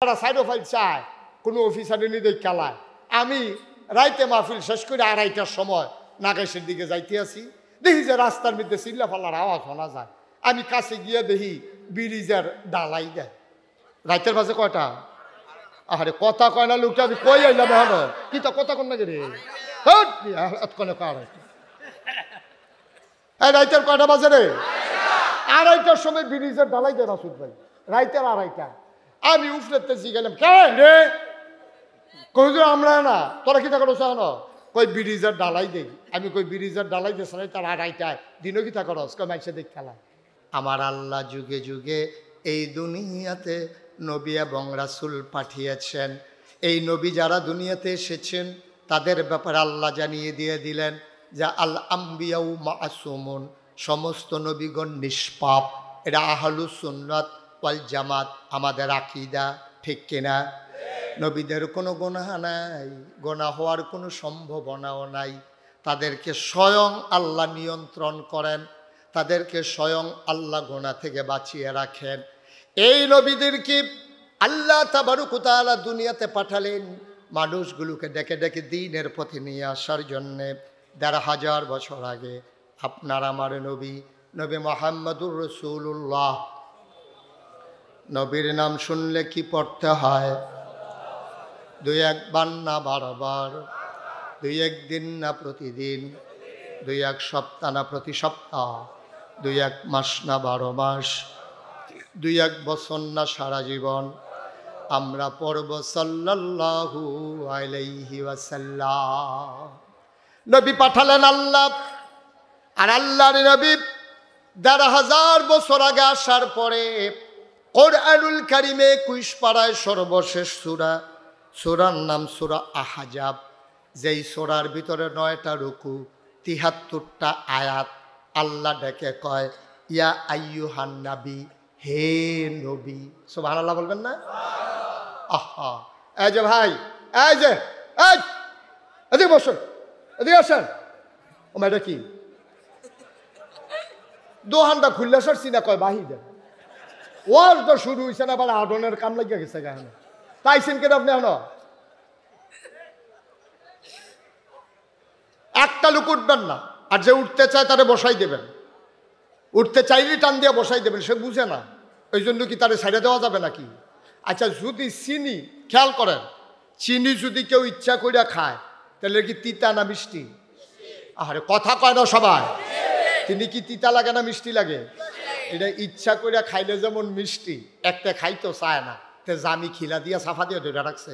Side file চায় কোনো অফিসারে নিয়ে খেলায়। আমি রাইতে মাহফিল শেষ করে 2:30টার সময় নাগেশের দিকে যাইতে আসি, দেখি যে রাস্তার মধ্যে চিল্লা ফাল্লার আওয়াজ শোনা যায়। আমি কাছে গিয়ে দেখি ব্রিজের ডালাই দেয়। রাইতের বাজে কয়টা? আরে কথা কয় না লোকটা, আমি কই আইলাম এখন কি তো কথা কন না রে রাইতের কয়টা বাজে রে? 2:30টার সময় ব্রিজের ডালাই দেয় মাসুদ ভাই, রাইতের 2:30। আমি উফলেতে গেলাম কেন রে? কই যে আমরা না, তোরা কি থাকো না? কই ব্রিজের ডালাই দেই। আমি কই ব্রিজের ডালাই দিস না, তার 2:30টায় দিনও কি থাকো মাইসে দেখ খেলা। আমার আল্লাহ যুগে যুগে এই দুনিয়াতে নবী এবং রাসূল পাঠিয়েছেন। এই নবী যারা দুনিয়াতে এসেছেন তাদের ব্যাপারে আল্লাহ জানিয়ে দিয়ে দিলেন যে আল আম্বিয়াউ মাসুমুন, সমস্ত নবীগণ নিষ্পাপ। এটা আহলুস সুন্নাত ওয়াল জামাত আমাদের আকীদা, ঠিক কিনা? নবীদের কোনো গুনাহ নাই, গুনাহ হওয়ার কোনো সম্ভাবনাও নাই। তাদেরকে স্বয়ং আল্লাহ নিয়ন্ত্রণ করেন, তাদেরকে স্বয়ং আল্লাহ গুনাহ থেকে বাঁচিয়ে রাখেন। এই নবীদেরকে আল্লাহ তাবারক ওয়া তাআলা দুনিয়াতে পাঠালেন মানুষগুলোকে ডেকে ডেকে দ্বীনের পথে নিয়ে আসার জন্যে। ১,৫০০ বছর আগে আপনার আমার নবী, নবী মুহাম্মদুর রাসূলুল্লাহ। নবীর নাম শুনলে কি পড়তে হয়? 2-1 বার না বারবার, 2-1 দিন না প্রতিদিন, 2-1 সপ্তাহ না প্রতি সপ্তাহ, 2-1 মাস না 12 মাস, 2-1 বছর না সারা জীবন। আমরা পড়ব সাল্লাল্লাহু আলাইহি ওয়াসাল্লাম। নবী পাঠালেন আল্লাহ, আর আল্লাহর নবী ১,৫০০ বছর আগে আসার পরে কোরআনুল কারিমে 21 পারায় সর্বশেষ সূরা, সূরার নাম সূরা আহজাব। যেই সূরার ভিতরে 9টা রুকু, ৭৩টা আয়াত। আল্লাহ ডেকে কয় ইয়া আইয়ুহান নবী, হে নবী। সুবহানাল্লাহ বলবেন না? আহা, এই যে ভাই, এই যে এদিকে বসুন, এদিকে আসেন। ও এটা কি দোহানটা খুললে সরছি না, কয় বাহি দেন। ওয়াজ তো শুরু হয়েছে না, আবার আডনের কাম লাগিয়ে গেছে গায়ে। তাইছেন কেন আপনি? এখন একটা লোক উঠবেন না, আর যে উঠতে চায় তারে বসাই দেবেন। উঠতে চাইলেই টান দিয়ে বসাই দেবেন, সে বুঝে না, ওই জন্য কি তারে ছাইড়ে দেওয়া যাবে নাকি? আচ্ছা, যদি চিনি, খেয়াল করেন, চিনি যদি কেউ ইচ্ছা করিয়া খায় তাহলে কি তিতা না মিষ্টি? আরে কথা কয় না সবাই। তিনি কি তিতা লাগে না মিষ্টি লাগে? এটা ইচ্ছা করিয়া খাইলে যেমন মিষ্টি, একটা খাইতো চায় না, তে জামি খিলা দিয়া সাফা দিয়ে ধরে রাখছে।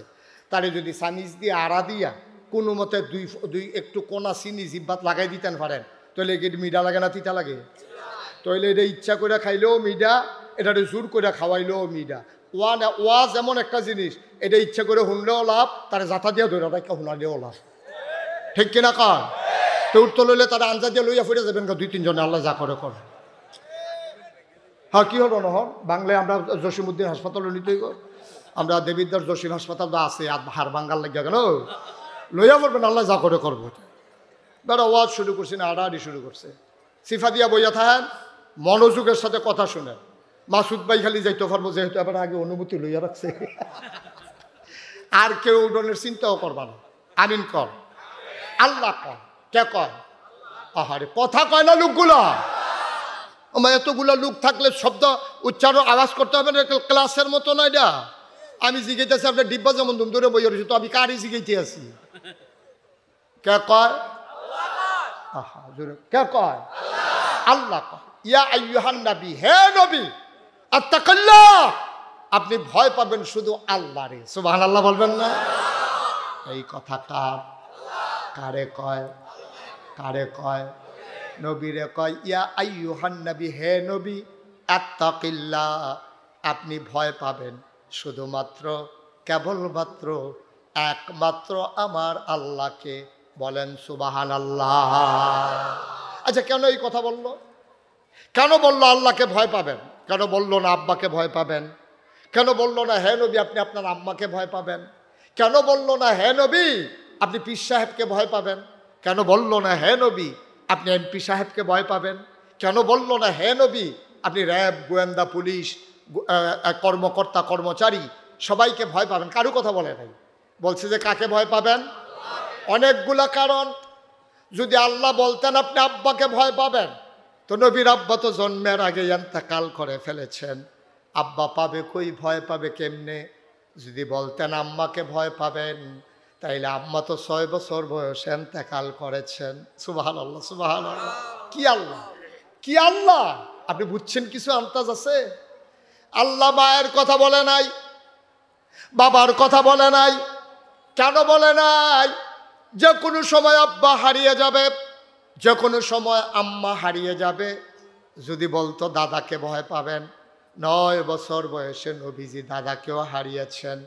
তারে যদি চামিচ দিয়ে আড়া দিয়া কোনো মতে দুই একটু কোনা চিনি জিব্বাত লাগাই দিতেন পারেন, তাহলে কি মিঠা লাগে না তিতা লাগে? তাহলে এটা ইচ্ছা করে খাইলেও মিঠা, এটা জোর করে খাওয়াইলেও মিঠা। ওয়াজ এমন একটা জিনিস, এটা ইচ্ছা করে শুনলেও লাভ, তারা জাতা দিয়ে ধরে রাখা শুনালেও লাভ, ঠিক কিনা কর? তো উঠতে লইলে তারা আঞ্জা দিয়ে লইয়া ফিরে যাবেন 2-3 জনে, আল্লাহ যা করে কর। হ্যাঁ, কি হলো নহর বাংলায় আমরা জসিমউদ্দিন হাসপাতালে নিতেই, আমরা দেবিদ্দার জসিম হাসপাতাল তো আছে, হার বাঙ্গাল লাগিয়া গেল, লইয়া পড়বেন, আল্লাহ যা করে করবো। বেড়া ওয়াজ শুরু করছি না, আড়াআড়ি শুরু করছে। সিফা দিয়া বইয়া থাকেন, মনোযোগের সাথে কথা শুনেন। মাসুদ ভাই খালি যাইতে পারবো, যেহেতু এবার আগে অনুমতি লইয়া রাখছে। আর কেউ উডনের চিন্তাও করবা না। আমিন কর, আল্লাহ কর, কে কয়? আহারে কথা কয় না লোকগুলা। এতগুলা লোক থাকলে শব্দ উচ্চারণ আওয়াজ করতে হবে না, ক্লাসের মতো নয়। এটা আমি জিগাইতেছি, আপনার ডিব্বা যেমন দুম ধরে বই রয়েছে, তো আমি কারই জিগাইতে আছি। কে কয়? আহা জোরে, কে কয়? আল্লাহ কয় ইয়া আইয়ুহান নবী, হে নবী, আত্তাকিল্লাহ, আপনি ভয় পাবেন শুধু আল্লাহরে। সুবহানাল্লাহ বলবেন না? এই কথা কারে কয়? কারে কয়? নবীরে কয় ইয়া আইয়ুহান নবী, হে নবী, আত্তাকিল্লাহ, আপনি ভয় পাবেন শুধুমাত্র, কেবলমাত্র, একমাত্র আমার আল্লাহকে। বলেন সুবহানাল্লাহ। আচ্ছা, কেন এই কথা বললো? কেন বললো আল্লাহকে ভয় পাবেন? কেন বললো না আব্বাকে ভয় পাবেন? কেন বললো না হে নবী আপনি আপনার আম্মাকে ভয় পাবেন? কেন বললো না হে নবী আপনি পীর সাহেবকে ভয় পাবেন? কেন বললো না হে নবী আপনি এমপি সাহেবকে ভয় পাবেন? কেন বললো না হে নবী আপনি র্যাব, গোয়েন্দা, পুলিশ, কর্মকর্তা, কর্মচারী সবাইকে ভয় পাবেন, কারো কথা বলে নাই, বলছে যে কাকে ভয় পাবেন? অনেকগুলা কারণ। যদি আল্লাহ বলতেন আপনি আব্বাকে ভয় পাবেন, তো নবীর আব্বা তো জন্মের আগে ইন্তেকাল করে ফেলেছেন, আব্বা পাবে কই, ভয় পাবে কেমনে? যদি বলতেন আম্মাকে ভয় পাবেন, তাইলে আম্মা তো 6 বছর বয়সে ইন্তেকাল করেছেন। সুবহানাল্লাহ, সুবহানাল্লাহ। কি আল্লাহ, কি আল্লাহ! আপনি বুঝছেন কিছু আন্তাজ আছে? আল্লাহ মায়ের কথা বলে নাই, বাবার কথা বলে নাই। কেন বলে নাই? যে কোনো সময় আব্বা হারিয়ে যাবে, যে কোনো সময় আম্মা হারিয়ে যাবে। যদি বলতো দাদাকে ভয় পাবেন, 9 বছর বয়সে নবীজি দাদাকেও হারিয়েছেন।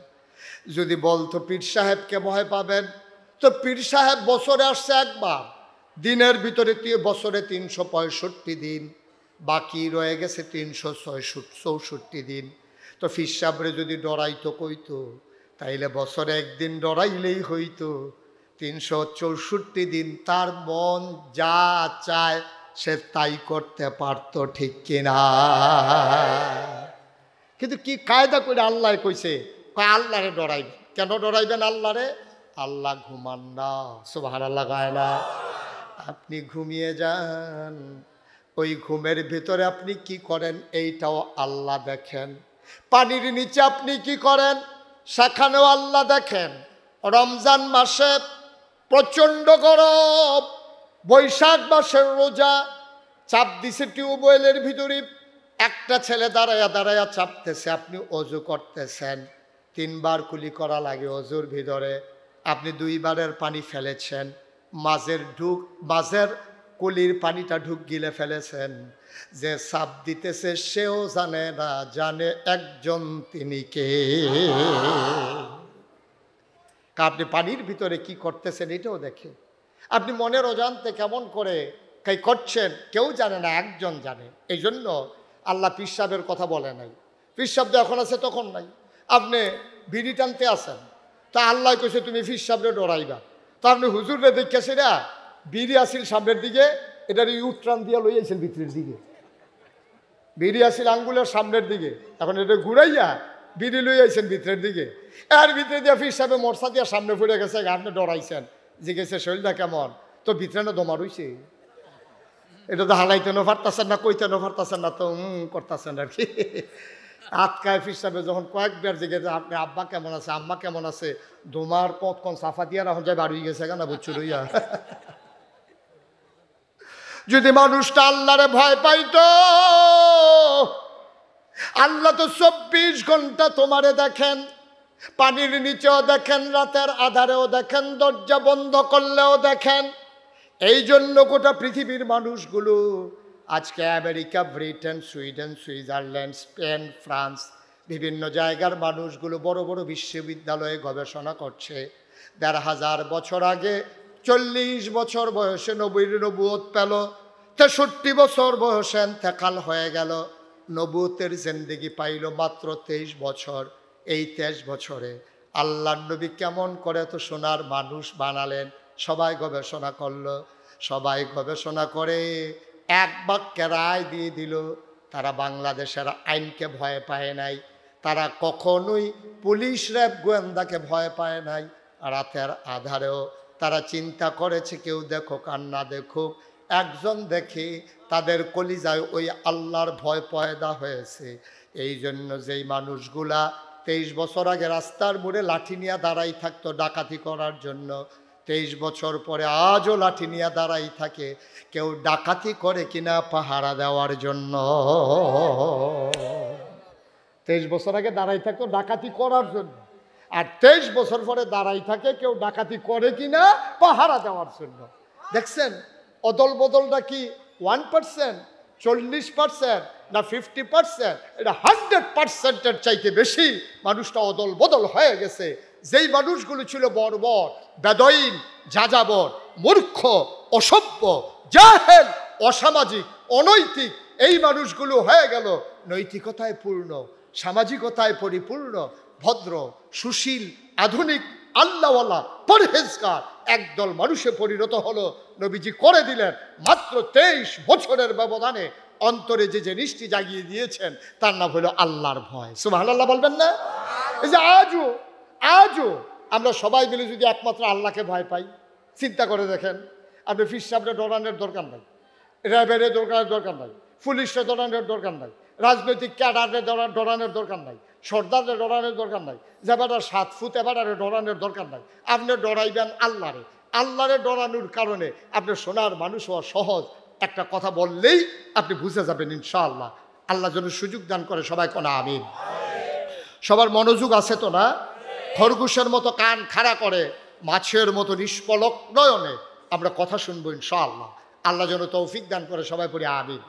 যদি বলতো পীর সাহেবকে ভয় পাবেন, তো পীর সাহেব বছরে আসছে একবার, দিনের ভিতরে বছরে 365 দিন, বাকি রয়ে গেছে 364 দিন। তো পীর সাহেবরে যদি ডরাইতো কইতো, তাইলে বছরে একদিন ডরাইলেই হইতো। 364 দিন তার মন যা চায় সে তাই করতে পারত, ঠিক কিনা? কিন্তু কি কায়দা করে আল্লাহ কইছে, আল্লাহরে ডরাইবেন। কেন ডরাইবেন আল্লাহরে? আল্লাহ ঘুমান না। সুবহানাল্লাহ গায় না? আপনি ঘুমিয়ে যান, ওই ঘুমের ভিতরে আপনি কি করেন এইটাও আল্লাহ দেখেন। পানির নিচে আপনি কি করেন সেখানেও আল্লাহ দেখেন। রমজান মাসে প্রচণ্ড গরম, বৈশাখ মাসের রোজা, চাপ দিছে টিউবওয়েলের ভিতরে, একটা ছেলে দাঁড়ায়া দাঁড়ায়া চাপতেছে, আপনি অজু করতেছেন, 3 বার কুলি করা লাগে অজুর ভিতরে, আপনি 2 বারের পানি ফেলেছেন, মাঝের কুলির পানিটা ঢুক গিলে ফেলেছেন। যে চাপ দিতেছে সেও জানে না, জানে একজন, তিনি কে। আপনি পানির ভিতরে কি করতেছেন এটাও দেখে। আপনি মনের অজান্তে কেমন করে কাই করছেন কেউ জানে না, একজন জানে। এই জন্য আল্লাহ পীর সাহেবের কথা বলে নাই। পীর সাহেব যখন আছে তখন নাই। আপনি বিড়ি টানতে আসেন, তা আল্লাহ কইছে তুমি পীর সাহেবরে ডরাইবা। তা আপনি হুজুরে দেখেছি না, বিড়ি আসিল সামনের দিকে, এটার ইউট্রান দিয়ে লই আইছেন ভিতরের দিকে। বিড়ি আসিল আঙ্গুলের সামনের দিকে, এখন এটা ঘুরাইয়া বিড়ি লই আইছেন ভিতরের দিকে। এর ভিতরে দিয়ে পীর সাহেব মরসা দিয়ে সামনে ফুটে গেছে, আপনি ডরাইছেন, জিজ্ঞেসে শরীরটা কেমন? তো ভিতরে না দমা রইছে। এটা তো হালাইতেনও পারতেছেন না, কইতেনও পারতেছেন না, তো করতেছেন আর কি। আটকায় পীর সাহেব যখন কয়েকবার জিজ্ঞেস আপনি আব্বা কেমন আছে, আম্মা কেমন আছে, দোমার পথ কোন সাফা দিয়া রাখুন যায় বাড়ি গেছে কেন বুঝছো লইয়া। যদি মানুষটা আল্লাহরে ভয় পাইতো, আল্লাহ তো 24 ঘন্টা তোমারে দেখেন, পানির নিচেও দেখেন, রাতের আধারেও দেখেন, দরজা বন্ধ করলেও দেখেন। এই জন্য গোটা পৃথিবীর মানুষগুলো আজকে America, Britain, Sweden, Switzerland, Spain, France, বিভিন্ন জায়গার মানুষগুলো বড় বড় বিশ্ববিদ্যালয়ে গবেষণা করছে। 1500 বছর আগে 40 বছর বয়সে নবীর নবুয়ত পেল, 63 বছর বয়সে ইন্তেকাল হয়ে গেল, নবুয়তের জিন্দেগি পাইল মাত্র 23 বছর। এই 23 বছরে আল্লাহর নবী কেমন করে তো সোনার মানুষ বানালেন, সবাই গবেষণা করলো। সবাই গবেষণা করে এক বাক্যে রায় দিয়ে দিল, তারা বাংলাদেশের আইনকে ভয় পায় নাই, তারা কখনোই পুলিশ, র্যাব, গোয়েন্দাকে ভয় পায় নাই। রাতের আধারেও তারা চিন্তা করেছে কেউ দেখুক আর না দেখুক, একজন দেখে তাদের কলিজায় ওই আল্লাহর ভয় পয়দা হয়েছে। এই জন্য যেই মানুষগুলা 23 বছর আগে রাস্তার মোড়ে লাঠি নিয়ে দাঁড়াই থাকতো ডাকাতি করার জন্য, 23 বছর পরে আজও লাঠি নিয়ে দাঁড়াই থাকে, কেউ ডাকাতি করে কিনা পাহারা দেওয়ার জন্য। 23 বছর আগে দাঁড়াই থাকতো ডাকাতি করার জন্য, আর 23 বছর পরে দাঁড়াই থাকে কেউ ডাকাতি করে কিনা পাহারা দেওয়ার জন্য। দেখছেন অদল বদলটা কি 1%, 40% না 50%? এটা 100%-এর চাইতে বেশি মানুষটা অদল বদল হয়ে গেছে। যেই মানুষগুলো ছিল বর্বর, বেদইন, যাযাবর, মূর্খ, অসভ্য, জাহেল, অসামাজিক, অনৈতিক, এই মানুষগুলো হয়ে গেল নৈতিকতায় পূর্ণ, সামাজিকতায় পরিপূর্ণ, ভদ্র, সুশীল, আধুনিক, আল্লাহওয়ালা, পরহেজগার একদল মানুষে পরিণত হলো। নবীজি করে দিলেন মাত্র 23 বছরের ব্যবধানে অন্তরে যে জিনিসটি জাগিয়ে দিয়েছেন তার নাম হলো আল্লাহর ভয়। সুবহানাল্লাহ বলবেন না? এই যে আজও আমরা সবাই মিলে যদি একমাত্র আল্লাহকে ভয় পাই, চিন্তা করে দেখেন, আপনি ফির সাহেবরে ডরানোর দরকার নাই, র্যাবের দরকার নাই, পুলিশে ডরানোর দরকার নাই, রাজনৈতিক ক্যাডারে ডরানোর দরকার নাই, সর্দারে ডরানোর দরকার নাই, যেবারে 7 ফুট এবারে ডরানোর দরকার নাই। আপনি ডরাইবেন আল্লাহরে ডরানোর কারণে আপনি সোনার মানুষ হওয়া সহজ। একটা কথা বললেই আপনি বুঝে যাবেন ইনশাআল্লাহ। আল্লাহ যেন সুযোগ দান করে, সবাই কোনা আমিন। সবার মনোযোগ আছে তো না? খরগোশের মতো কান খাড়া করে মাছের মতো নিষ্পলক নয়নে আমরা কথা শুনবো ইনশাআল্লাহ। আল্লাহ যেন তৌফিক দান করে, সবাই পড়ি আমিন।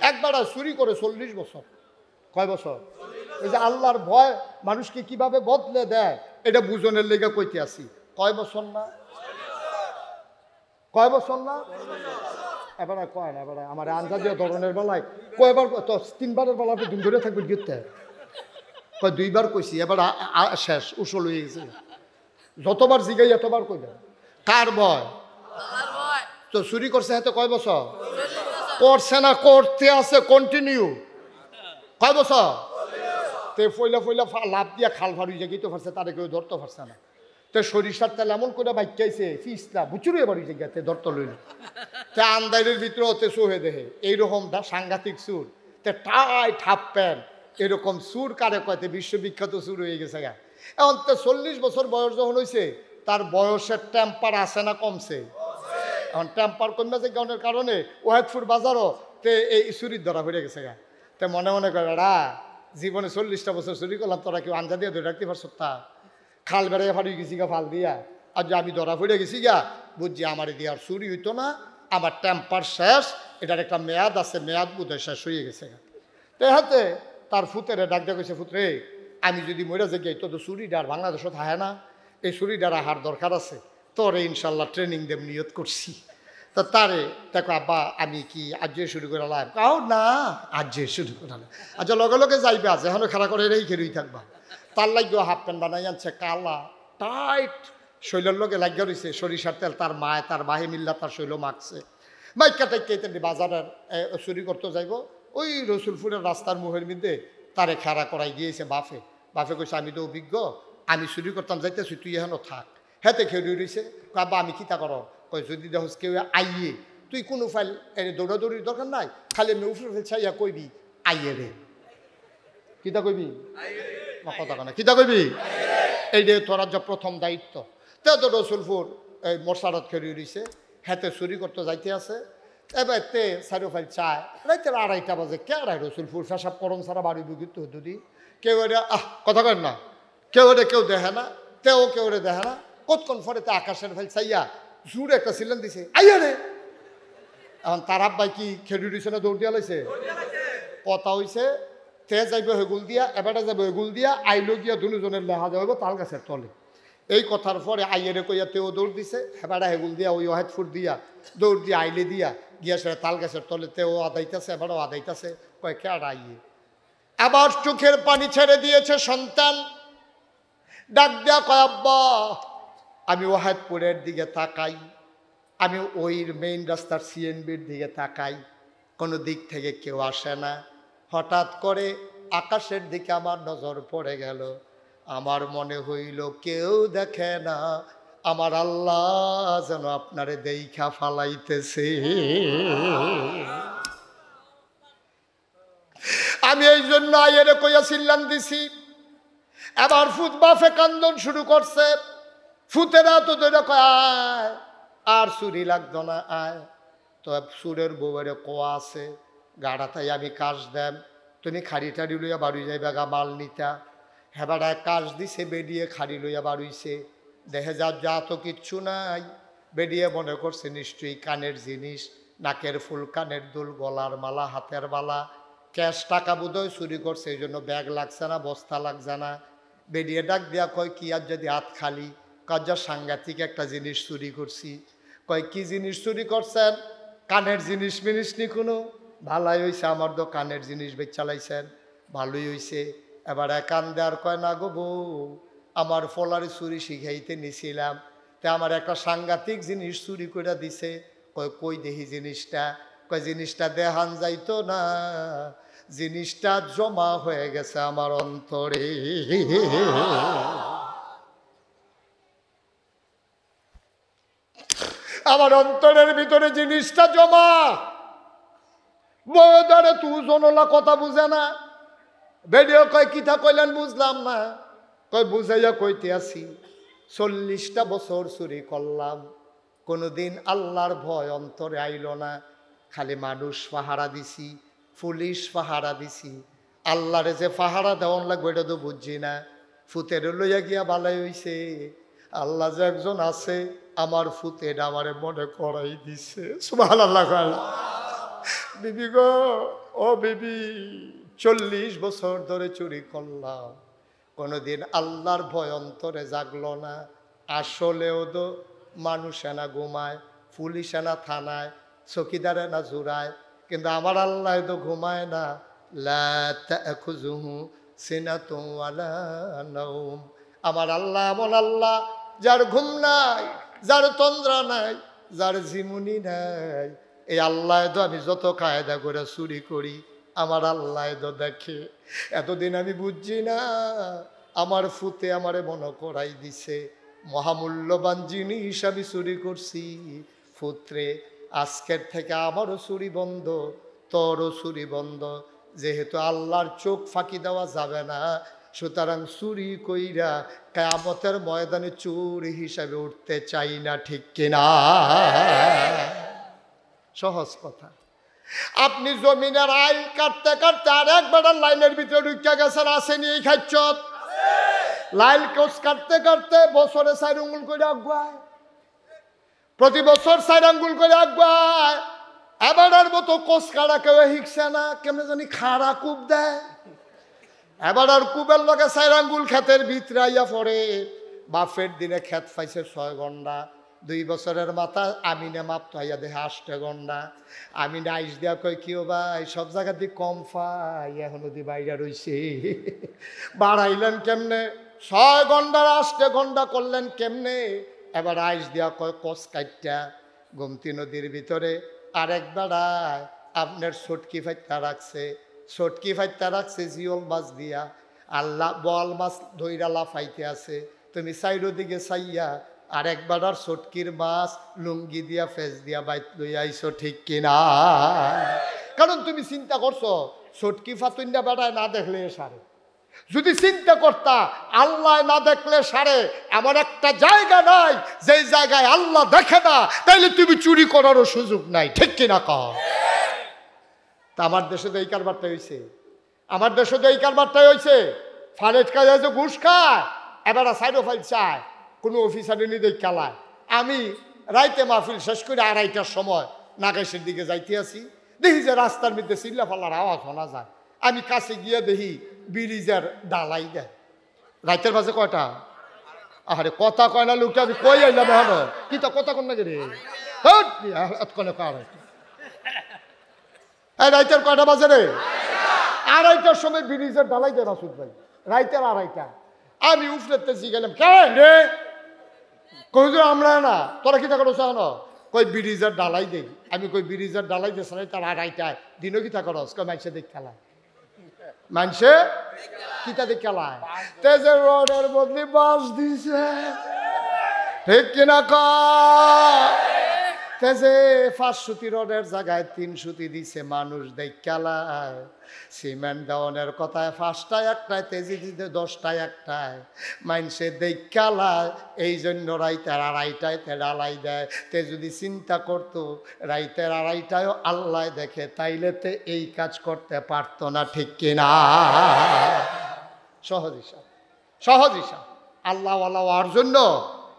একবার চুরি করে 40 বছর, কয় বছর? এই যে আল্লাহর ভয় মানুষকে কিভাবে বদলে দেয় এটা বুঝনের লেগে কইতে আসি। কয় বছর না? কয় বছর না? এবারে কয় না, এবারে আমার আন্দাজীয় ধরনের বেলায় কয়বার, তো 3বারের বেলা আপনি দিন ধরে থাকবেন গিয়ে কয় 2বার কইছি, এবার শেষ উসল হয়ে গেছে। যতবার জিগাই এতবার কইবেন। কার ভয়? তো চুরি করছে হাতে কয় বছর? করছে না, করতে আছে কন্টিনিউ। কয় বছর? তে ফইলা লাভ দিয়া খাল ফাড়ি জায়গায় তো পারছে, তারে কেউ ধরতে পারছে না। তো সরিষার তেল এমন করে বাইকাইছে ফিসলা বুচুরে বাড়ি জায়গাতে ধরতে লইল। তে আন্দাইরের ভিতরে ওতে সোহে দেহে এইরকম সাংঘাতিক সুর, তে টাই ঠাপ প্যান্ট এরকম সুর কারে কয়তে বিশ্ববিখ্যাত সুর হয়ে গেছে গা। এখন তো 40 বছর বয়স যখন হয়েছে, তার বয়সের টেম্পার আছে না কমছে? এখন টেম্পার কমে যে কারণে ওয়াহেদপুর বাজারও তে এই চুরির ধরা হয়ে গেছে গা। তে মনে মনে করে রা জীবনে 40টা বছর চুরি করলাম, তোরা কেউ আঞ্জা দিয়ে ধরে রাখতে পারছ? তা খাল বেড়াইয়া ফাড়ি গেছি গা ফাল দিয়া, আর যে আমি ধরা পড়ে গেছি গা, বুঝছি আমার দিয়ে আর চুরি হইতো না, আমার টেম্পার শেষ, এটার একটা মেয়াদ আছে, মেয়াদ বোধহয় শেষ হয়ে গেছে গা। তো হাতে তার ফুতেরে ডাক দিয়ে কইছে, ফুতরে আমি যদি মরে যাই তো চুরিটা আর বাংলাদেশত হায় না, এই চুরিটার আহার দরকার আছে, তোরে ইনশাল্লাহ ট্রেনিং দেব নিয়ত করছি। তা তারে দেখো আব্বা আমি কি আজ শুরু করে লাভ কাও না, আজ শুরু করে আচ্ছা লগে লগে যাইবে, আজ এখনো খেলা করে রেখে রই থাকবা। তার লাগিও হাফ প্যান্ট বানাই আনছে কালা টাইট, শৈলের লগে লাগিয়ে রয়েছে সরিষার তেল, তার মায় তার বাহে মিল্লা তার শৈল মাখছে। বাইকা টাইকে বাজারের চুরি করতে যাইব, ওই রসুলপুরের রাস্তার মুহের মধ্যে তারে খেলা করাই দিয়েছে বাফে। বাফে কইছে আমি তো অভিজ্ঞ, আমি চুরি করতাম যাইতেছি, তুই এখনো থাক। হেতে খেয়ে রয়েছে, আব্বা আমি কিতা কর? কই যদি দেখোস কেউ আইয়ে, তুই কোনো ফাইল দৌড়াদৌড়ির দরকার নাই, খালি এমনি উফরে ফেলছে ইয়া কইবি আইয়ে রে। কিতা কইবি? কথা কেনা কিতা কইবি? এই যে তোর যে প্রথম দায়িত্ব। তে তো রসুলপুর এই মশারত খেয়ে রয়েছে, হেতে চুরি করতে যাইতে আছে। এবার তে চারি ফাইল চায়, রাইতের 2:30 বাজে, কে আড়াই রসুলপুর ফেসাব করম সারা বাড়ি বুকিত যদি কেউ এটা কথা কেন না, কেউ এটা কেউ দেখে না, তেও কেউ রে দেখে না। কতক্ষণ পরে তে আকাশের ফাইল চাইয়া জুড়ে একটা সিলেন দিছে, আইয়া রে। এখন তার আব্বাই কি খেলি দিছে না দৌড় দিয়া লাইছে? কথা হইছে তে যাইবে হেগুল দিয়া, এবারটা যাবে হেগুল দিয়া, আইলো গিয়া দুজনের লেহা যাইব তাল গাছের তলে। এই কথার পরে আইয়েরে কইয়া তেও দৌড় দিছে, হেবাটা হেগুল দিয়া ওই ওয়াহেদপুর দিয়া দৌড় দিয়া আইলে দিয়া গিয়া সে তাল গাছের তলে তেও আদাইতেছে, এবারও আদাইতেছে। কয় কে আর আইয়ে? আবার চোখের পানি ছেড়ে দিয়েছে সন্তান, ডাক দেয়া কয় আব্বা আমি ওয়াহেদপুরের দিকে তাকাই, আমি ওই মেইন রাস্তার সিএনবির দিকে তাকাই, কোনো দিক থেকে কেউ আসে না। হঠাৎ করে আকাশের দিকে আমার নজর পড়ে গেল, আমার মনে হইল কেউ দেখে না, আমার আল্লাহ যেন আপনারে দেইখা ফালাইতেছে। আমি এই জন্য আইয়েরে কইয়া চিল্লান দিছি। এবার ফুট বাফে কান্দন শুরু করছে, ফুতেরা তো ধরে কয় আয় আর চুরি লাগতো না আয়। তো সুরের বউয়ের কোয়া আছে, গাড়াতাই আমি কাজ দেম, তুমি খাড়ি টাড়ি লইয়া বাড়ি যাইবা গা মাল নিতা। হেবাড়ায় কাজ দিছে, বেরিয়ে খাড়ি লইয়া বাড়ুইছে, দেখে যা তো কিচ্ছু নাই। বেরিয়ে মনে করছে নিশ্চয়ই কানের জিনিস, নাকের ফুল, কানের দুল, গলার মালা, হাতের মালা, ক্যাশ টাকা বোধহয় চুরি করছে, এই জন্য ব্যাগ লাগছে না, বস্তা লাগছে না। বেরিয়ে ডাক দিয়া কয় কি আর যদি হাত খালি? কাজা সাংঘাতিক একটা জিনিস চুরি করছি। কয় কি জিনিস চুরি করছেন? কানের জিনিস মিনিস নি কোনো? ভালাই হয়েছে, আমার তো কানের জিনিস বেচালাইছেন, ভালোই হয়েছে। এবার কান দেওয়ার কয় না গো বউ, আমার ফলারে চুরি শিখাইতে নিছিলাম, তে আমার একটা সাংঘাতিক জিনিস চুরি করে দিছে। কয় কই দেখি জিনিসটা? কয় জিনিসটা দেখান যাইতো না, জিনিসটা জমা হয়ে গেছে আমার অন্তরে। আমার অন্তরের ভিতরে জিনিসটা জমা। বড়দারে তু জনলা কথা বুঝে না। বেডিও কয় কিতা কইলেন বুঝলাম না। কয় বুঝাইয়া কইতে আসি 40টা বছর চুরি করলাম, কোনোদিন আল্লাহর ভয় অন্তরে আইল না। খালি মানুষ পাহারা দিছি, পুলিশ পাহারা দিছি, আল্লাহরে যে পাহারা দেওয়ান লাগবে এটা তো বুঝছি না। ফুতের লইয়া গিয়া বালাই হইছে, আল্লাহ যে একজন আছে আমার ফুতের আমারে মনে করাই দিছে। সুবহানাল্লাহ। বিবি গো, ও বিবি, 40 বছর ধরে চুরি করলাম, কোনোদিন আল্লাহর ভয় অন্তরে জাগলো না। আসলেও তো মানুষে না ঘুমায়, পুলিশে না থানায়, চকিদারে না জুড়ায়, কিন্তু আমার আল্লাহ তো ঘুমায় না। লা তাখুযুহু সিনাতুন ওয়ালা নাওম। আমার আল্লাহ এমন আল্লাহ যার ঘুম নাই, যার তন্দ্রা নাই, যার ঝিমুনি নাই। এই আল্লাহ তো আমি যত কায়দা করে চুরি করি আমার আল্লাহ তো দেখে। এতদিন আমি বুঝছি না, আমার ফুতে আমারে মনে করাই দিছে মহামূল্যবান জিনিস আমি চুরি করছি। ফুত্রে, আজকের থেকে আমারও চুরি বন্ধ, তোরও চুরি বন্ধ। যেহেতু আল্লাহর চোখ ফাঁকি দেওয়া যাবে না, সুতরাং চুরি কইরা কিয়ামতের ময়দানে চোর হিসাবে উঠতে চাই না, ঠিক কিনা? সহজ কথা। আপনি জমিনের আইল কাটতে কাটতে আর একবার লাইনের ভিতরে ঢুকে গেছেন, আসেনি এই খাচ্ছ? লাইল কোচ কাটতে কাটতে বছরে 4 আঙ্গুল করে আগুয়ায়, প্রতি বছর 4 আঙ্গুল করে আগুয়ায়। এবারের মতো কোচ কাটা কেউ শিখছে না, কেমনে জানি খাড়া কূপ দেয়। এবার আর কূপের লগে 4 আঙ্গুল ক্ষেতের ভিতরে আইয়া পড়ে। বাফের দিনে ক্ষেত পাইছে 6 ঘন্টা, 2 বছরের মাথা আমিনে মাপতো আইয়া দেখে 8 ঘন্টা। আমিনে আইস দিয়া কই কিও ভাই, সব জায়গা দিয়ে কম পাই, এখন দি বাইরে রইছে, বাড়াইলেন কেমনে? 6 ঘন্টার 8 ঘন্টা করলেন কেমনে? এবার আইস দিয়া কয় কস কাটটা গোমতী নদীর ভিতরে আরেক বেড়ায় আপনার ছটকি ফাইতা রাখছে, ছটকি ফাইতা রাখছে জিওল মাছ দিয়া, আল্লাহ বল মাছ ধইরা লাফাইতে আছে। তুমি সাইডো দিকে চাইয়া আর একবার আর ছটকির মাছ লুঙ্গি দিয়া ফেস দিয়া বাইত লই আইছো, ঠিক কিনা? কারণ তুমি চিন্তা করছো ছটকি ফাতুন্ডা বেড়ায় না দেখলে সারে। যদি চিন্তা করতা আল্লাহ না দেখলে সারে, এমন একটা জায়গা নাই যেই জায়গায় আল্লাহ দেখে না, তাইলে তুমি চুরি করারও সুযোগ নাই, ঠিক কিনা কও? তা আমার দেশে তো এই কারবারটা হয়েছে, আমার দেশে তো এই কারবারটাই হয়েছে। ফালেট কাজ যে ঘুষ খায়, এবার সাইডো ফাইল চায়, কোনো অফিসারে নিয়ে দেখ খেলায়। আমি রাইতে মাহফিল শেষ করে 2:30টার সময় নাগেশের দিকে যাইতে আসি, দেখি যে রাস্তার মধ্যে চিল্লা ফাল্লার আওয়াজ শোনা যায়। আমি কাছে গিয়ে দেখি ব্রিজের ডালাই দেয়। রাইতের মাঝে কয়টা? আরে কথা কয় না লোকটা, আমি কই আইলাম এখন কি তা কথা কন না রে, এতক্ষণে কার রাইতের কয়টা বাজে রে? 2:30টার সময় ব্রিজের ডালাই দেয় মাসুদ ভাই, রাইতের 2:30। আমি উফলেতে গেলাম কেন রে? কই আমরা না, তোরা কি থাকো না? কই ব্রিজের ডালাই দেই। আমি কই ব্রিজের ডালাই দিয়েছ না তার 2:30টায় দিনও কি থাকো? কই মানুষে দেখ খেলায়, মানুষে কিতা দেখ খেলায়, তেজের রোডের বদলি বাস দিছে, ঠিক কিনা কয়? তেজে 5 সুতি রোডের জায়গায় 3 সুতি দিছে, মানুষ দেখ খেলায়। সিমেন্ট দেওয়ানের কথায় 5টায় 1টায়, তেজি দিতে 10টায় 1টায়, মানুষে দেখ খেলায়। এই জন্য রাইতের 2:30টায় তে ডালাই দেয়। তে যদি চিন্তা করতো রাইতের 2:30টায়ও আল্লাহ দেখে, তাইলে তে এই কাজ করতে পারতো না, ঠিক কিনা? সহজ হিসাব, সহজ হিসাব। আল্লাহওয়ালা হওয়ার জন্য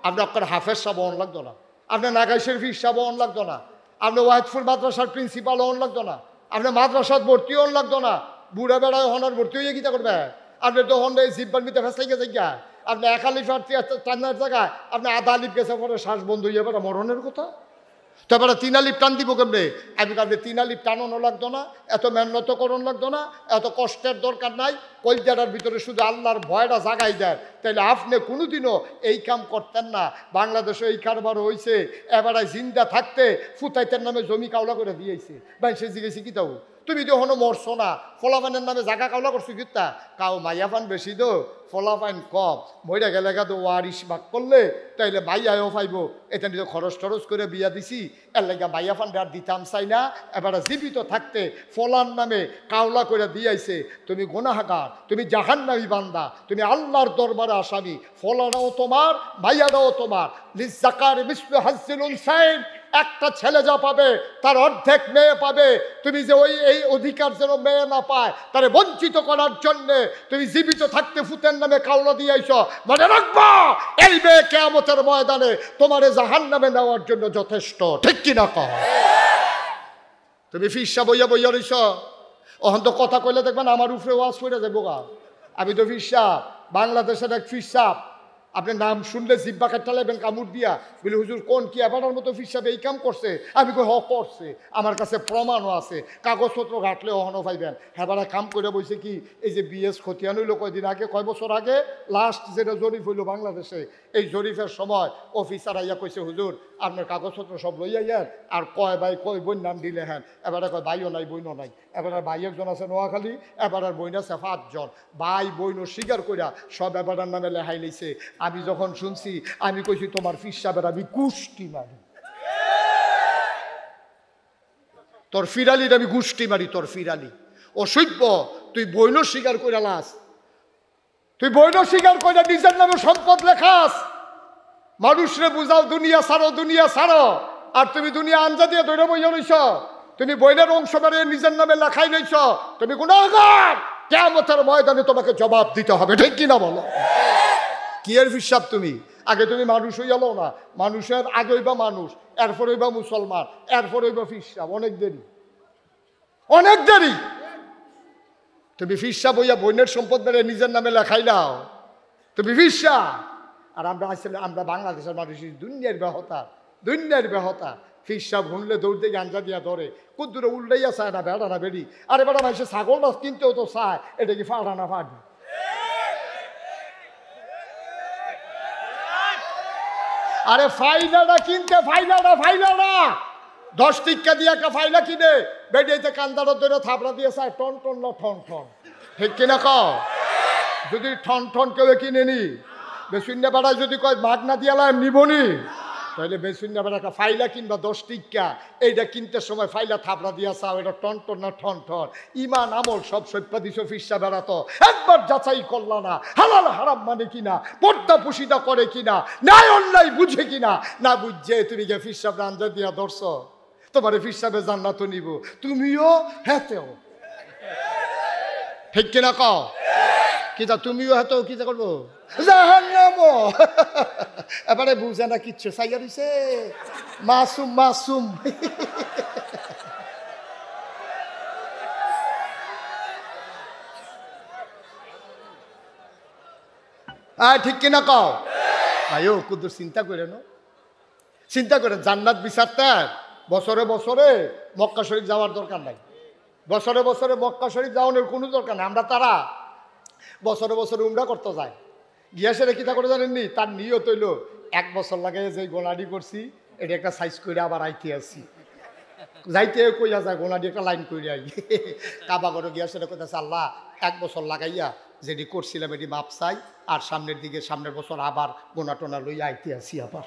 আপনার হাফেজ সাহেব হন লাগতো না, আপনার নাগাই শরীফ সাহেব হন লাগতো না, আপনার ওয়াহিদপুর মাদ্রাসার প্রিন্সিপাল হন লাগতো না, আপনার মাদ্রাসাত ভর্তি হন লাগতো না। বুড়া বেড়ায় হনার ভর্তি হয়ে গীতা করবে। আপনি তো হন জিব্বার মিতে ফেসলাই গেছে গিয়া, আপনি 1 আলিফ আর টান্নার জায়গায় আপনি 1/2 আলিফ গেছে পরে শ্বাস বন্ধ হয়ে যাবে, মরণের কথা। তারপরে 3 আলিফ টান দিব কেমনে? আপনি 3 আলিফ টানানো লাগতো না, এত মেহনত করণ লাগতো না, এত কষ্টের দরকার নাই। কলজাটার ভিতরে শুধু আল্লাহর ভয়টা জাগাই দেয়, তাইলে আপনি কোনোদিনও এই কাম করতেন না। বাংলাদেশে এই কারবার হয়েছে, এবারে জিন্দা থাকতে ফুতাইতের নামে জমি কাউলা করে দিয়েছে। ভাই সে জিজ্ঞেসি কি তাও তুমি তো হনো মরছো না, ফলাফানের নামে জায়গা কাউলা করছো কিতা? কাউ মাইয়াফান বেশি দো, ফলাফাইন কম, মইরা গেলে তো ওয়ারিশ ভাগ করলে তাইলে মাইয়াও পাইব। এটা নিয়ে খরচ টরচ করে বিয়া দিছি, এর লাগে মাইয়াফান আর দিতাম চাই না। এবারে জীবিত থাকতে ফলার নামে কাউলা করে দিয়াইছে। তুমি গুনাহগার, তুমি জাহান্নামী বান্দা, তুমি আল্লাহর দরবারে আসামি। ফলাটাও তোমার, মাইয়াটাও তোমার। লিজ্জাকার মিসলু হাজ্জিল উনসাইন, একটা ছেলে যা পাবে তার অর্ধেক মেয়ে পাবে। তুমি যে এই অধিকার যেন মেয়ে না পায় তারে বঞ্চিত করার জন্যে তুমি জীবিত থাকতে ফুতের নামে কাউলা দিয়েছ। মনে রাখবা এই মেয়ে কিয়ামতের ময়দানে তোমারে জাহান্নামে নেওয়ার জন্য যথেষ্ট। ঠিক কিনা কহ? তুমি ফিরসা বইয়া বইয়া রইছ, অহন তো কথা কইলে দেখবেন আমার উপরে ওয়াজ করে যাবো গা। আমি তো ফিরসা, বাংলাদেশের এক ফিরসা, আপনার নাম শুনলে জিব্বা কাটটা লাগবেন কামড় দিয়া, বলে হুজুর কোন কি এবারের মতো ফিরসাবে এই কাম করছে? আমি কই হ করছে, আমার কাছে প্রমাণও আছে, কাগজপত্র ঘাটলে অহনও পাইবেন। হেবারা কাম করে বইছে কি, এই যে বিএস খতিয়ান হইল কয়দিন আগে, কয় বছর আগে লাস্ট যেটা জরিপ হইল বাংলাদেশে, এই জরিপের সময় অফিসার আইয়া কইছে হুজুর আপনার কাগজপত্র সব লইয়া যান, আর কয় ভাই কয় বোন নাম দিলে হ্যাঁ। এবারে কয় ভাইও নাই বইনও নাই। এবার ভাই একজন আছে নোয়াখালী, এবার আর বইন আছে 5 জন। ভাই বইনও স্বীকার কইরা সব এবারের নামে লেহাই লইছে। আমি যখন শুনছি আমি কইছি তোমার ফিরসাবের আমি গুষ্টি মারি, তোর ফিরালির আমি গুষ্টি মারি, তোর ফিরালি অসভ্য। তুই বইন স্বীকার কইরা লাস, তুই বইন স্বীকার কইরা নিজের নামে সম্পদ লেখাস। মানুষরে বুঝাও দুনিয়া ছাড়ো, দুনিয়া ছাড়ো, আর তুমি দুনিয়া আঞ্জা দিয়ে ধরে বইয়া রইছ। তুমি বইনের অংশ বাড়িয়ে নিজের নামে লেখাই লইছ, তুমি গুনাহগার। কিয়ামতের ময়দানে তোমাকে জবাব দিতে হবে। ঠিক কিনা বলো? কি এর হিসাব? তুমি আগে তুমি মানুষ হইয়া লো না, মানুষের আগে হইবা মানুষ, এরপর হইবা মুসলমান, এরপর হইবা ফিরসাব। অনেক দেরি, অনেক দেরি। তুমি ফিরসাব হইয়া বইনের সম্পদ বেড়ে নিজের নামে লেখাই নাও, তুমি ফিরসা। আর আমরা আসলে আমরা বাংলাদেশের মানুষ দুনিয়ার বেহতা, দুনিয়ার বেহতা। ফিরসাব শুনলে দৌড় দিয়ে গাঞ্জা দিয়া ধরে, কুদ্দুরে উল্টাইয়া চায় না, বেড়া না বেড়ি। আরে বেড়া মানুষের ছাগল মাছ কিনতেও তো চায়, এটা কি ফাড়া না ফাড়ি? আরে ফাইলাটা কিনতে, ফাইলাটা 10 টিক্কা দিয়ে একটা ফাইলা কিনে বেডিয়েতে কান্দারও ধরে থাপড়া দিয়ে চায় টন টন না ঠন ঠন। ঠিক কিনা কও? যদি ঠন ঠন কেউ কিনে নি, বেশিন্যা বেড়ায় যদি কয় মাগ না দিয়ে নিবনি, তাহলে বেশিন্যা বেড়া একটা ফাইলা কিনবা 10 টিক্কা, এইটা কিনতে সময় ফাইলা থাপড়া দিয়া চাও এটা টন টন না ঠন ঠন। ইমান আমল সব সভ্যা দিছ ফিরসা বেড়াতো, একবার যাচাই করলা না হালাল হারাম মানে কিনা, পর্দা পুশিদা করে কিনা, ন্যায় অন্যায় বুঝে কিনা। না বুঝছে তুমি গে ফিরসাব আঞ্জা দিয়া ধরছ, তোমার ফিরসাবে জান্নাত নিব, তুমিও হেতেও। ঠিক কিনা কও? কিতা তুমিও হেতেও কিতা করবো? জাহান্নাম। এবারে বুঝে না কিচ্ছু, সাইয়া দিছে মাসুম মাসুম। ঠিক কিনা কও? ভাইও কুদ্দুর চিন্তা করে নো, চিন্তা করে জান্নাত বিচারতে বছরে বছরে মক্কা শরীফ যাওয়ার দরকার নাই। বছরে বছরে মক্কা শরীফ যাওয়ানোর কোনো দরকার নাই। আমরা তারা বছরে বছরে উমরা করতে যায়, গিয়াসেরে কিতা করে জানেননি? তার নিয়ত হইল 1 বছর লাগে যে গোলাডি করছি এটা একটা সাইজ করে আবার আইতে আসি, যাইতে কইয়া যায় গোলাডি একটা লাইন করে আই। কাবা করে গিয়াসেরে কইতেছে আল্লাহ 1 বছর লাগাইয়া যেটি করছিলাম এটি মাপ চাই, আর সামনের দিকে সামনের বছর আবার গোনা টোনা লইয়া আইতে আসি আবার।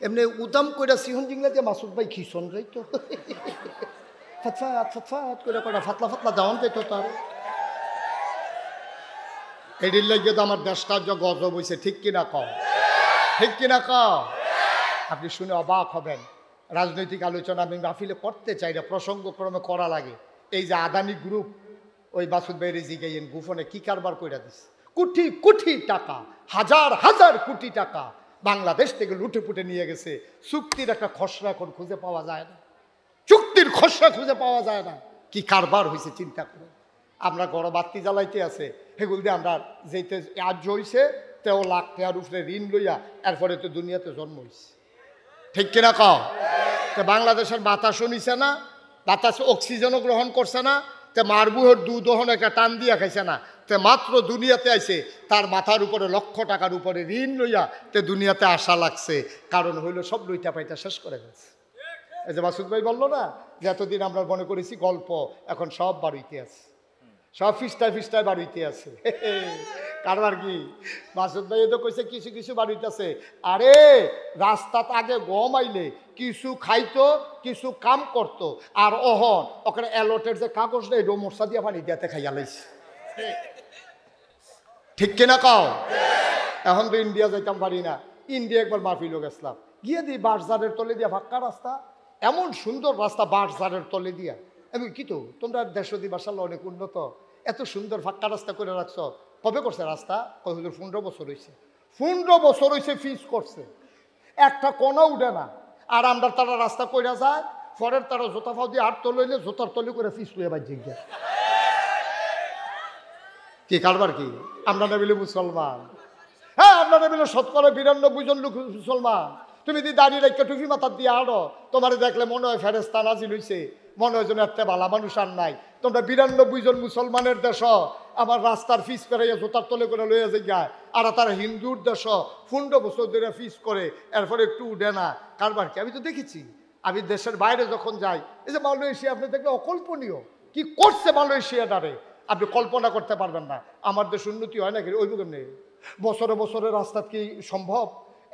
এমনি উদাম কইরা সিহন জিংলা যে মাসুদ ভাই খিসন যাইতো, ফাতফাত ফাতফাত করে কটা ফাতলা ফাতলা যাওয়ান যাইতো তার। এটির লাগে তো আমার দেশটা গজব হয়েছে। ঠিক কিনা কও? ঠিক কিনা কও? আপনি শুনে অবাক হবেন। রাজনৈতিক আলোচনা আমি মাহফিলে করতে চাই না, প্রসঙ্গক্রমে করা লাগে। এই যে আদানি গ্রুপ, ওই মাসুদ ভাইয়ের জিগাইয়েন গোপনে কি কারবার কইরা দিচ্ছে, কোটি কোটি টাকা, হাজার হাজার কোটি টাকা বাংলাদেশ থেকে লুটে পুটে নিয়ে গেছে। চুক্তির একটা খসড়া এখন খুঁজে পাওয়া যায় না, চুক্তির খসড়া খুঁজে পাওয়া যায় না। কি কারবার হয়েছে চিন্তা করে। আমরা গড় বাতি জ্বালাইতে আছে, সেগুল দিয়ে আমরা যেতে আজ হয়েছে 13 লাখ টাকার উপরে ঋণ লইয়া এরপরে তো দুনিয়াতে জন্ম হয়েছে। ঠিক কিনা কও? তো বাংলাদেশের বাতাসও নিছে না, বাতাস অক্সিজেনও গ্রহণ করছে না, তে মারবুহের দুধ ওহন একটা টান দিয়া খাইছে না, তে মাত্র দুনিয়াতে আইছে, তার মাথার উপরে লক্ষ টাকার উপরে ঋণ লইয়া তে দুনিয়াতে আসা লাগছে। কারণ হইল সব লইটা পাইটা শেষ করে গেছে। এই যে মাসুদ ভাই বললো না যে এতদিন আমরা মনে করেছি গল্প, এখন সব বাড়িতে আছে, সব ফিস্টায় ফিস্টায় বাড়িতে আছে। কারবার কি মাসুদ ভাই তো কইছে কিছু কিছু বাড়িতে আছে। আরে রাস্তাত আগে গম আইলে কিছু খাইতো, কিছু কাম করতো, আর অহন ওখানে অ্যালটের যে কাগজ নেই ডো মশা দিয়া পানি দিয়াতে খাইয়া লাইছে। ঠিক কিনা কাও? এখন তো ইন্ডিয়া যাইতাম পারি না, ইন্ডিয়া একবার মাহফিল গেছিলাম, গিয়ে দিই বাঁশঝাড়ের তলে দিয়া ফাঁকা রাস্তা, এমন সুন্দর রাস্তা বাঁশঝাড়ের তলে দিয়া। আমি কি তো তোমরা দেশদি বাসাল্লাহ অনেক উন্নত, এত সুন্দর ফাঁকা রাস্তা করে রাখছো, কবে করছে রাস্তা? কত 15 বছর হয়েছে। 15 বছর হয়েছে ফিস করছে, একটা কোনো উঠে না। আর আমরা তারা রাস্তা কইরা যায়, পরের তারা জোতা ফাও দিয়ে হাত তলইলে জোতার তলে করে ফিস লইয়া বাজি যায়। কি কারবার কি? আমরা না বলি মুসলমান? হ্যাঁ, আমরা না বলে 92 জন লোক মুসলমান। তুমি যদি দাঁড়িয়ে রেখে টুপি মাথার দিয়ে আড়ো, তোমার দেখলে মনে হয় ফেরেস্তা নাজিল হইছে, মনে হয় যেন একটা বালা মানুষ আর নাই। তোমরা 92 জন মুসলমানের দেশ, আমার রাস্তার ফিস করে জোতার তলে করে লইয়া যায়। আর তারা হিন্দুর দেশ, 15 বছর ধরে ফিস করে, এরপরে একটু উঠে না। কারবার কি? আমি তো দেখেছি, আমি দেশের বাইরে যখন যাই, এই যে মালয়েশিয়া আপনি দেখলে অকল্পনীয় কি করছে মালয়েশিয়াটারে, আপনি কল্পনা করতে পারবেন না। আমার দেশ উন্নতি হয় নাকি ওই বুকে নেই? বছরে বছরে রাস্তা কি সম্ভব?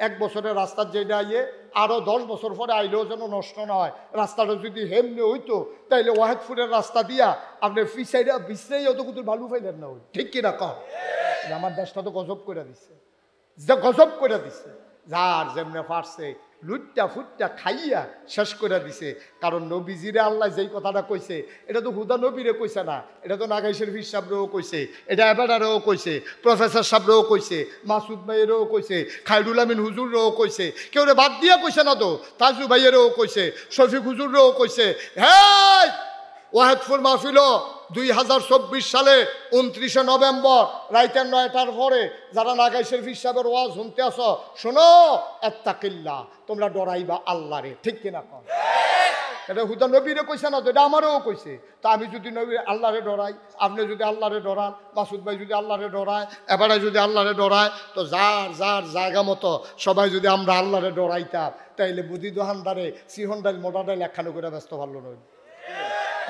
এক বছরের রাস্তার যেটা ইয়ে আরও 10 বছর পরে আইলেও যেন নষ্ট না হয়। রাস্তাটা যদি হেমনে হইতো তাইলে ওয়াহেদপুরের রাস্তা দিয়া আপনি ফিসাইডা বিশ্রাই অত কুতুর ভালো পাইলেন না। ঠিক কিনা কম? আমার দেশটা তো গজব করে দিচ্ছে, গজব করে দিচ্ছে। যার যেমনে পারছে লুটটা ফুটটা খাইয়া শেষ করে দিছে। কারণ নবীজিরে আল্লাহ যেই কথাটা কইছে, এটা তো হুদা নবীরে কইছে না, এটা তো নাগাই শরীফ সাহেবরেও কইছে, এটা এবারেও কইছে, প্রফেসর সাহেবরেও কইছে, মাসুদ ভাইয়েরও কইছে, খায়রুল আমিন হুজুররেও কইছে, কেউ রে বাদ দিয়া কইছে না তো, তাজু ভাইয়েরও কইছে, শফিক হুজুররেও কইছে। হ্যাঁ, ওয়াহেদপুর মাহফিল 2024 সালে 29 নভেম্বর রাইতের 9টার পরে যারা নাগাই শরীফ সাহেবের ওয়াজ শুনতে আসো, শোনো, আত্তাকিল্লাহ, তোমরা ডরাইবা আল্লাহরে। ঠিক কিনা কম? এটা হুদা নবীরে কইছে না তো, এটা আমারও কইছে। তা আমি যদি নবীর আল্লাহরে ডরাই, আপনি যদি আল্লাহরে ডরান, মাসুদ ভাই যদি আল্লাহরে ডরায়, এবারে যদি আল্লাহরে ডরায়, তো যার যার জায়গা মতো সবাই যদি আমরা আল্লাহরে ডরাইতাম, তাইলে বুদ্ধি দোহানদারে সিহন ডাইল মোটা ডাইল একখানো করে ব্যস্ত ভালো নয়।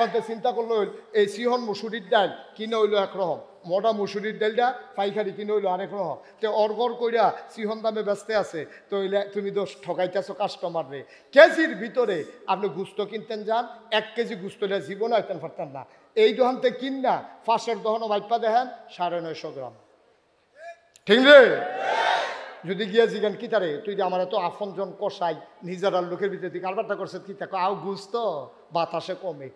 কত চিন্তা করলো, এই সিহন মুসুরির ডাল কিনে হইলো একরকম, মোটা মুসুরির ডালটা পাইকারি কিনে হইলো আরেক রকম। তো অর্গর কইরা সিহন দামে ব্যস্ত আছে, তো তুমি দোষ ঠকাইতেছো কাস্টমার রে। কেজির ভিতরে আপনি গুস্ত কিনতেন যান, 1 কেজি গুস্ত জীবন আইতেন পারতেন না। এই দোকান থেকে কিন না, ফাঁসের দোকানও বাইপা দেখেন 950 গ্রাম। ঠিক রে? যদি গিয়া জিগান কি তারে, তুই যে আমার এত আপনজন কষাই নিজের আর লোকের ভিতরে তুই কারবারটা করছে কি তা? আও গুস্ত বাতাসে কমে,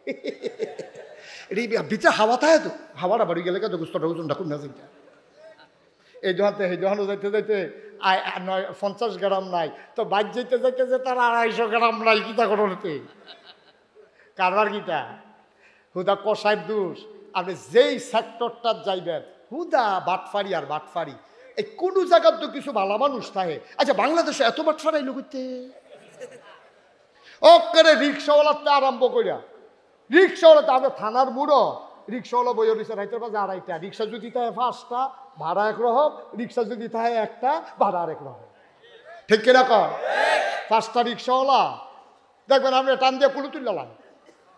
এটা ভিতরে হাওয়া থাকে তো, হাওয়াটা বাড়ি গেলে তো গুস্তটা ওজনটা কমে যায়। এই দোকানতে এই দোকানও যাইতে যাইতে 50 গ্রাম নাই, তো বাইক যেতে যাইতে যে তার 250 গ্রাম নাই। কিতা করতে কারবার কিতা? হুদা কষাইয়ের দোষ। আপনি যেই সেক্টরটা যাইবেন হুদা বাটফারি আর বাটফারি। এই কোনো জায়গার তো কিছু ভালো মানুষ থাকে। আচ্ছা, বাংলাদেশে এত বাটফারাই লোকতে ওকে রিক্সাওয়ালাতে আরম্ভ করিয়া, রিক্সাওয়ালাতে আমরা থানার মুড়ো রিক্সাওয়ালা বইয়ের রিক্সা রাইতে পারে 2.5টা। রিক্সা যদি থাকে 5টা ভাড়া একরকম, রিক্সা যদি থাকে একটা ভাড়া আরেক রকম। ঠিক কিনা কর? 5টা রিক্সাওয়ালা দেখবেন আপনি টান দিয়ে কুলু তুললাম।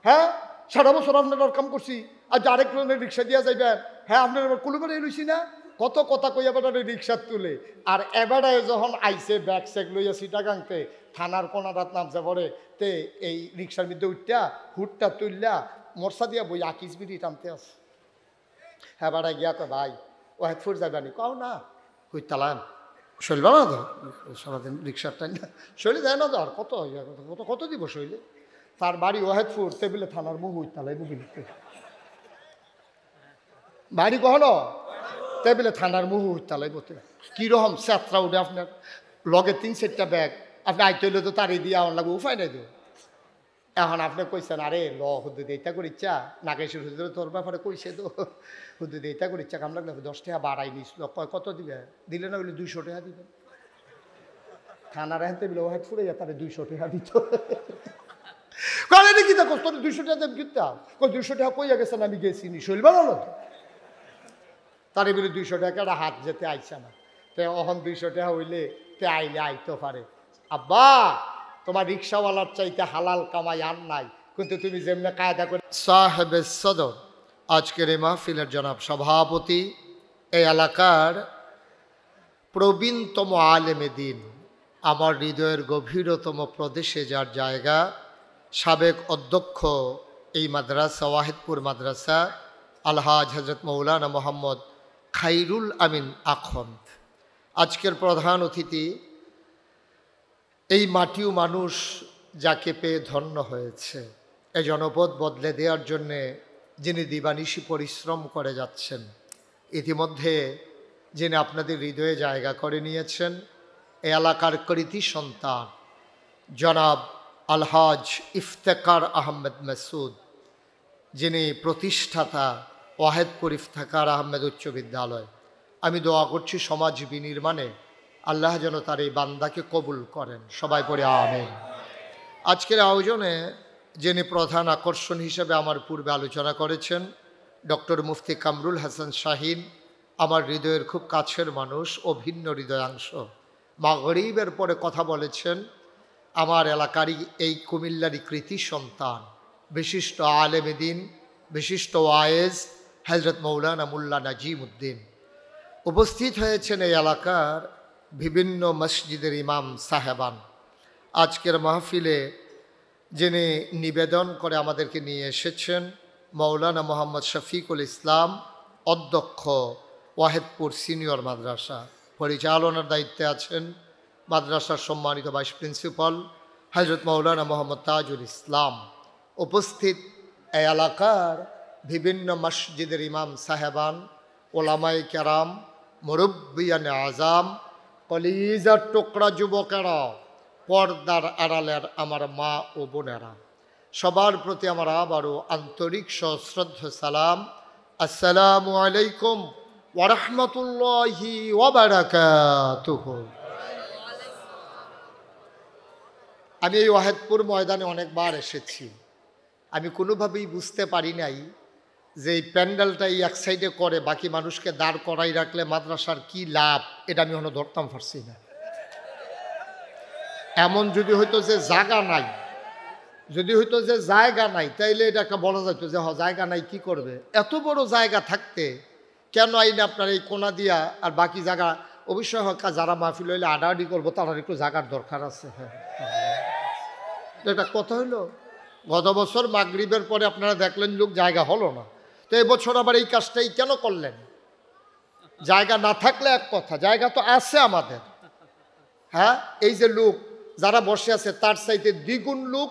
হ্যাঁ, 7 বছর আপনার কাম করছি, আর আরেক ধরনের রিক্সা দিয়া যাইবেন। হ্যাঁ, আপনার কুলু বেড়ে লইছি না, কত কথা কই এবার রিক্সা তুলে। আর এবারে যখন আইসে ব্যাগ স্যাগ লইয়া সিটাগাংতে থানার কোনারাত নামছে পরে, তে এই রিক্সার মধ্যে উঠটা হুটটা তুললা মরসা দিয়া বই আকিস বিড়ি টানতে আস। হ্যাঁ, বাড়া গিয়া তো ভাই ওয়াহেদপুর যাবানি, কও না হুই তালাম শৈল না তো সারাদিন রিক্সার টাইম শৈলে যায় না তো, আর কত কত কত দিব শৈলে। তার বাড়ি ওয়াহেদপুর, টেবিলে থানার মুখ হুই তালাই মুভি লিখতে বাড়ি কখনো টেবিলে থানার মুহু তালাই বলতে কীরকম যাত্রা উঠে আপনার লগে 3-4টা ব্যাগ, আপনি আইতে হইলে তো তারই দিয়ে আমার লাগবে, উপায় নাই তো। এখন আপনি কইছেন আরে ল হুদ্দু দিয়ে ইচ্ছা করে ইচ্ছা নাগেশ্বর হুজুরে তোর ব্যাপারে কইছে তো, হুদ্দু দিয়ে ইচ্ছা করে ইচ্ছা কাম লাগলে 10 টাকা বাড়াই নিছিল, কত দিবে? দিলে না বলে 200 টাকা দিবেন। থানার এখন টেবিলে ওয়াহেদ ফুরে যা তারে 200 টাকা দিত। করে নাকি তা তোর 200 টাকা দেব কিতা কই 200 টাকা কইয়া গেছেন আমি গেছি নি শৈল বানালো তার এবারে 200 টাকাটা হাত যেতে আইছে না তে অহন 200 টাকা হইলে তে আইলে আইতে পারে আব্বা তোমার রিক্সাওয়ালার চাইতে হালাল কামাই আর নাই কিন্তু তুমি যেমনে কায়দা করে সাহেবে সদর আজকের এই মাহফিলের জনাব সভাপতি এই এলাকার প্রবীণতম আলেমে দিন আমার হৃদয়ের গভীরতম প্রদেশে যার জায়গা সাবেক অধ্যক্ষ এই মাদ্রাসা ওয়াহিদপুর মাদ্রাসা আলহাজ হজরত মৌলানা মোহাম্মদ খাইরুল আমিন আখন্দ আজকের প্রধান অতিথি এই মাটিও মানুষ যাকে পেয়ে ধন্য হয়েছে এই জনপদ বদলে দেওয়ার জন্যে যিনি দিবানিশি পরিশ্রম করে যাচ্ছেন ইতিমধ্যে যিনি আপনাদের হৃদয়ে জায়গা করে নিয়েছেন এই এলাকার কৃতি সন্তান জনাব আলহাজ ইফতেখার আহমেদ মাসুদ যিনি প্রতিষ্ঠাতা ওয়াহিদপুর ইফতেখার আহমেদ উচ্চ বিদ্যালয় আমি দোয়া করছি সমাজ বিনির্মাণে আল্লাহ যেন তার এই বান্দাকে কবুল করেন সবাই পড়ে আমিন আজকের আয়োজনে যিনি প্রধান আকর্ষণ হিসেবে আমার পূর্বে আলোচনা করেছেন ডক্টর মুফতি কামরুল হাসান শাহিন আমার হৃদয়ের খুব কাছের মানুষ ও ভিন্ন হৃদয়াংশ মাগরিবের পরে কথা বলেছেন আমার এলাকারই এই কুমিল্লারই কৃতি সন্তান বিশিষ্ট আলেমে দ্বীন বিশিষ্ট ওয়ায়েজ হযরত মৌলানা মুল্লা নাজিম উদ্দিন উপস্থিত হয়েছেন এই এলাকার বিভিন্ন মসজিদের ইমাম সাহেবান আজকের মাহফিলে যিনি নিবেদন করে আমাদেরকে নিয়ে এসেছেন মৌলানা মোহাম্মদ শফিকুল ইসলাম অধ্যক্ষ ওয়াহিদপুর সিনিয়র মাদ্রাসা পরিচালনার দায়িত্বে আছেন মাদ্রাসার সম্মানিত ভাইস প্রিন্সিপাল হযরত মৌলানা মোহাম্মদ তাজুল ইসলাম উপস্থিত এই এলাকার বিভিন্ন মসজিদের ইমাম সাহেবান ওলামায়ে কেরাম মুরব্বিয়ানে আজাম কলিজার টুকরা যুবকেরা পর্দার আড়ালের আমার মা ও বোনেরা সবার প্রতি আমার আবারও আন্তরিক সশ্রদ্ধ সালাম আসসালামু আলাইকুম ওয়া রাহমাতুল্লাহি ওয়া বারাকাতুহু আমি এই ওয়াহিদপুর ময়দানে অনেকবার এসেছি আমি কোনোভাবেই বুঝতে পারি নাই যে এই প্যান্ডেলটা এই এক সাইডে করে বাকি মানুষকে দাঁড় করাই রাখলে মাদ্রাসার কি লাভ এটা আমি এখনো ধরতাম পারছি না এমন যদি হইতো যে জায়গা নাই তাইলে এটা একটা বলা যেত যে জায়গা নাই কি করবে এত বড় জায়গা থাকতে কেন আইনে আপনার এই কোনা দিয়া আর বাকি জায়গা অবশ্যই হকা যারা মাহফিল হইলে আডাআডি করবো তার একটু জায়গার দরকার আছে হ্যাঁ এটা কথা হইলো গত বছর মাগরিবের পরে আপনারা দেখলেন লোক জায়গা হলো না তো এবছর আবার এই কাজটাই কেন করলেন জায়গা না থাকলে এক কথা জায়গা তো আছে আমাদের হ্যাঁ এই যে লোক যারা বসে আছে তার চাইতে দ্বিগুণ লোক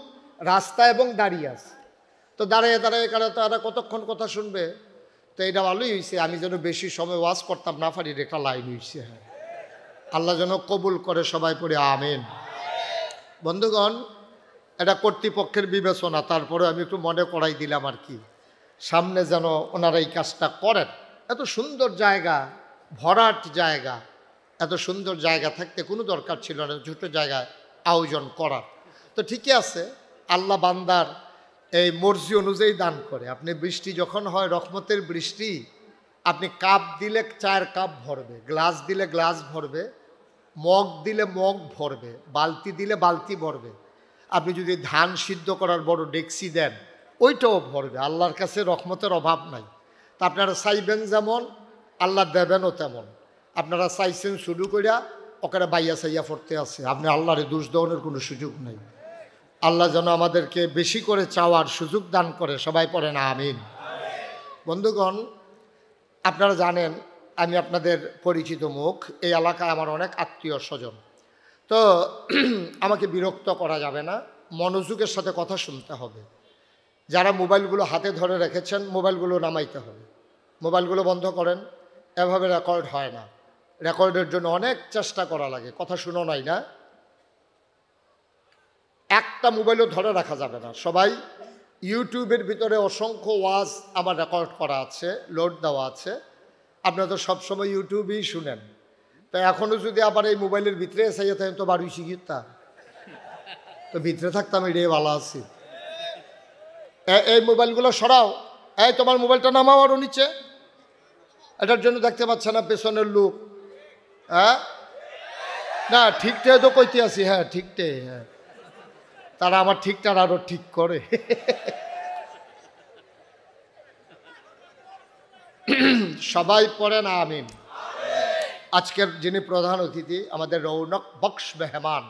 রাস্তা এবং দাঁড়িয়ে আছে তো দাঁড়িয়ে কারণ তারা কতক্ষণ কথা শুনবে তো এটা ভালোই হয়েছে আমি যেন বেশি সময় ওয়াজ করতাম না পারি একটা লাইন হয়েছে হ্যাঁ আল্লাহ যেন কবুল করে সবাই পড়ে আমিন বন্ধুগণ এটা কর্তৃপক্ষের বিবেচনা তারপরে আমি একটু মনে করাই দিলাম আর কি সামনে যেন ওনারা এই কাজটা করেন এত সুন্দর জায়গা ভরাট জায়গা এত সুন্দর জায়গা থাকতে কোনো দরকার ছিল না ছোটো জায়গায় আয়োজন করার তো ঠিকই আছে আল্লাহ বান্দার এই মর্জি অনুযায়ী দান করে আপনি বৃষ্টি যখন হয় রহমতের বৃষ্টি আপনি কাপ দিলে 4 কাপ ভরবে গ্লাস দিলে গ্লাস ভরবে মগ দিলে মগ ভরবে বালতি দিলে বালতি ভরবে আপনি যদি ধান সিদ্ধ করার বড় ডেকসি দেন ওইটাও ভরবে আল্লাহর কাছে রহমতের অভাব নাই তা আপনারা চাইবেন যেমন আল্লাহ দেবেনও তেমন আপনারা চাইছেন শুরু করিয়া ওখানে বাইয়া চাইয়া পড়তে আছে আপনি আল্লাহরে দোষ দেওয়ানোর কোনো সুযোগ নেই আল্লাহ যেন আমাদেরকে বেশি করে চাওয়ার সুযোগ দান করে সবাই পড়েন আমিন বন্ধুগণ আপনারা জানেন আমি আপনাদের পরিচিত মুখ এই এলাকায় আমার অনেক আত্মীয় স্বজন তো আমাকে বিরক্ত করা যাবে না মনোযোগের সাথে কথা শুনতে হবে যারা মোবাইলগুলো হাতে ধরে রেখেছেন মোবাইলগুলো নামাইতে হবে মোবাইলগুলো বন্ধ করেন এভাবে রেকর্ড হয় না রেকর্ডের জন্য অনেক চেষ্টা করা লাগে কথা শুনো নাই না একটা মোবাইলও ধরে রাখা যাবে না সবাই ইউটিউবের ভিতরে অসংখ্য ওয়াজ আমার রেকর্ড করা আছে লোড দেওয়া আছে আপনারা তো সবসময় ইউটিউবেই শুনেন তো এখনও যদি আবার এই মোবাইলের ভিতরে এসে থাকেন তো বাড়ি শিখিতা তো ভিতরে থাকতাম এটাই ভালো আছি এই মোবাইলগুলো সরাও, এই তোমার মোবাইলটা নামাও আরও নিচে। এটার জন্য দেখতে পাচ্ছে না পেছনের লোক? হ্যাঁ না, ঠিকটাই তো কইতে আছি। হ্যাঁ ঠিকটাই, হ্যাঁ তারা আমার ঠিকটা আরো ঠিক করে। সবাই পড়েন আমিন। আজকের যিনি প্রধান অতিথি আমাদের রৌনক বক্স মেহমান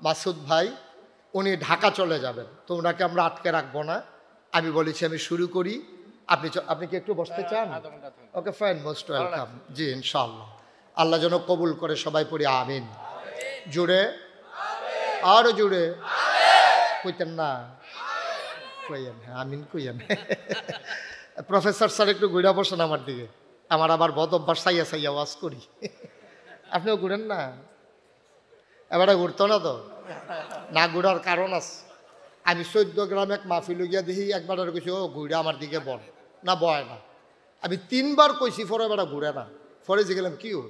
মাসুদ ভাই, উনি ঢাকা চলে যাবেন, তো ওনাকে আমরা আটকে রাখবো না। আমি বলেছি আমি শুরু করি, আপনি কি একটু বসতে চান? Okay fine, most welcome. জি ইনশাআল্লাহ, আল্লাহ যেন কবুল করে। সবাই পড়ি আমিন। জুড়ে আরো জুড়ে কইতেন না? কইয়েন, হ্যাঁ আমিন কইয়েন। প্রফেসর স্যার একটু ঘুরা বসেন আমার দিকে, আমার আবার বদ অভ্যাস সাইয়া সাইয়া ওয়াজ করি। আপনিও ঘুরেন না? এবারে ঘুরতো না তো, না ঘুরার কারণ আছে। আমি 14 গ্রাম এক মাহফিল গিয়া দেখি একবার কইছি ও ঘুরে আমার দিকে বল, না বয় না। আমি 3 বার কইছি, পরে এবার ঘুরে না। পরে যে গেলাম কি ও,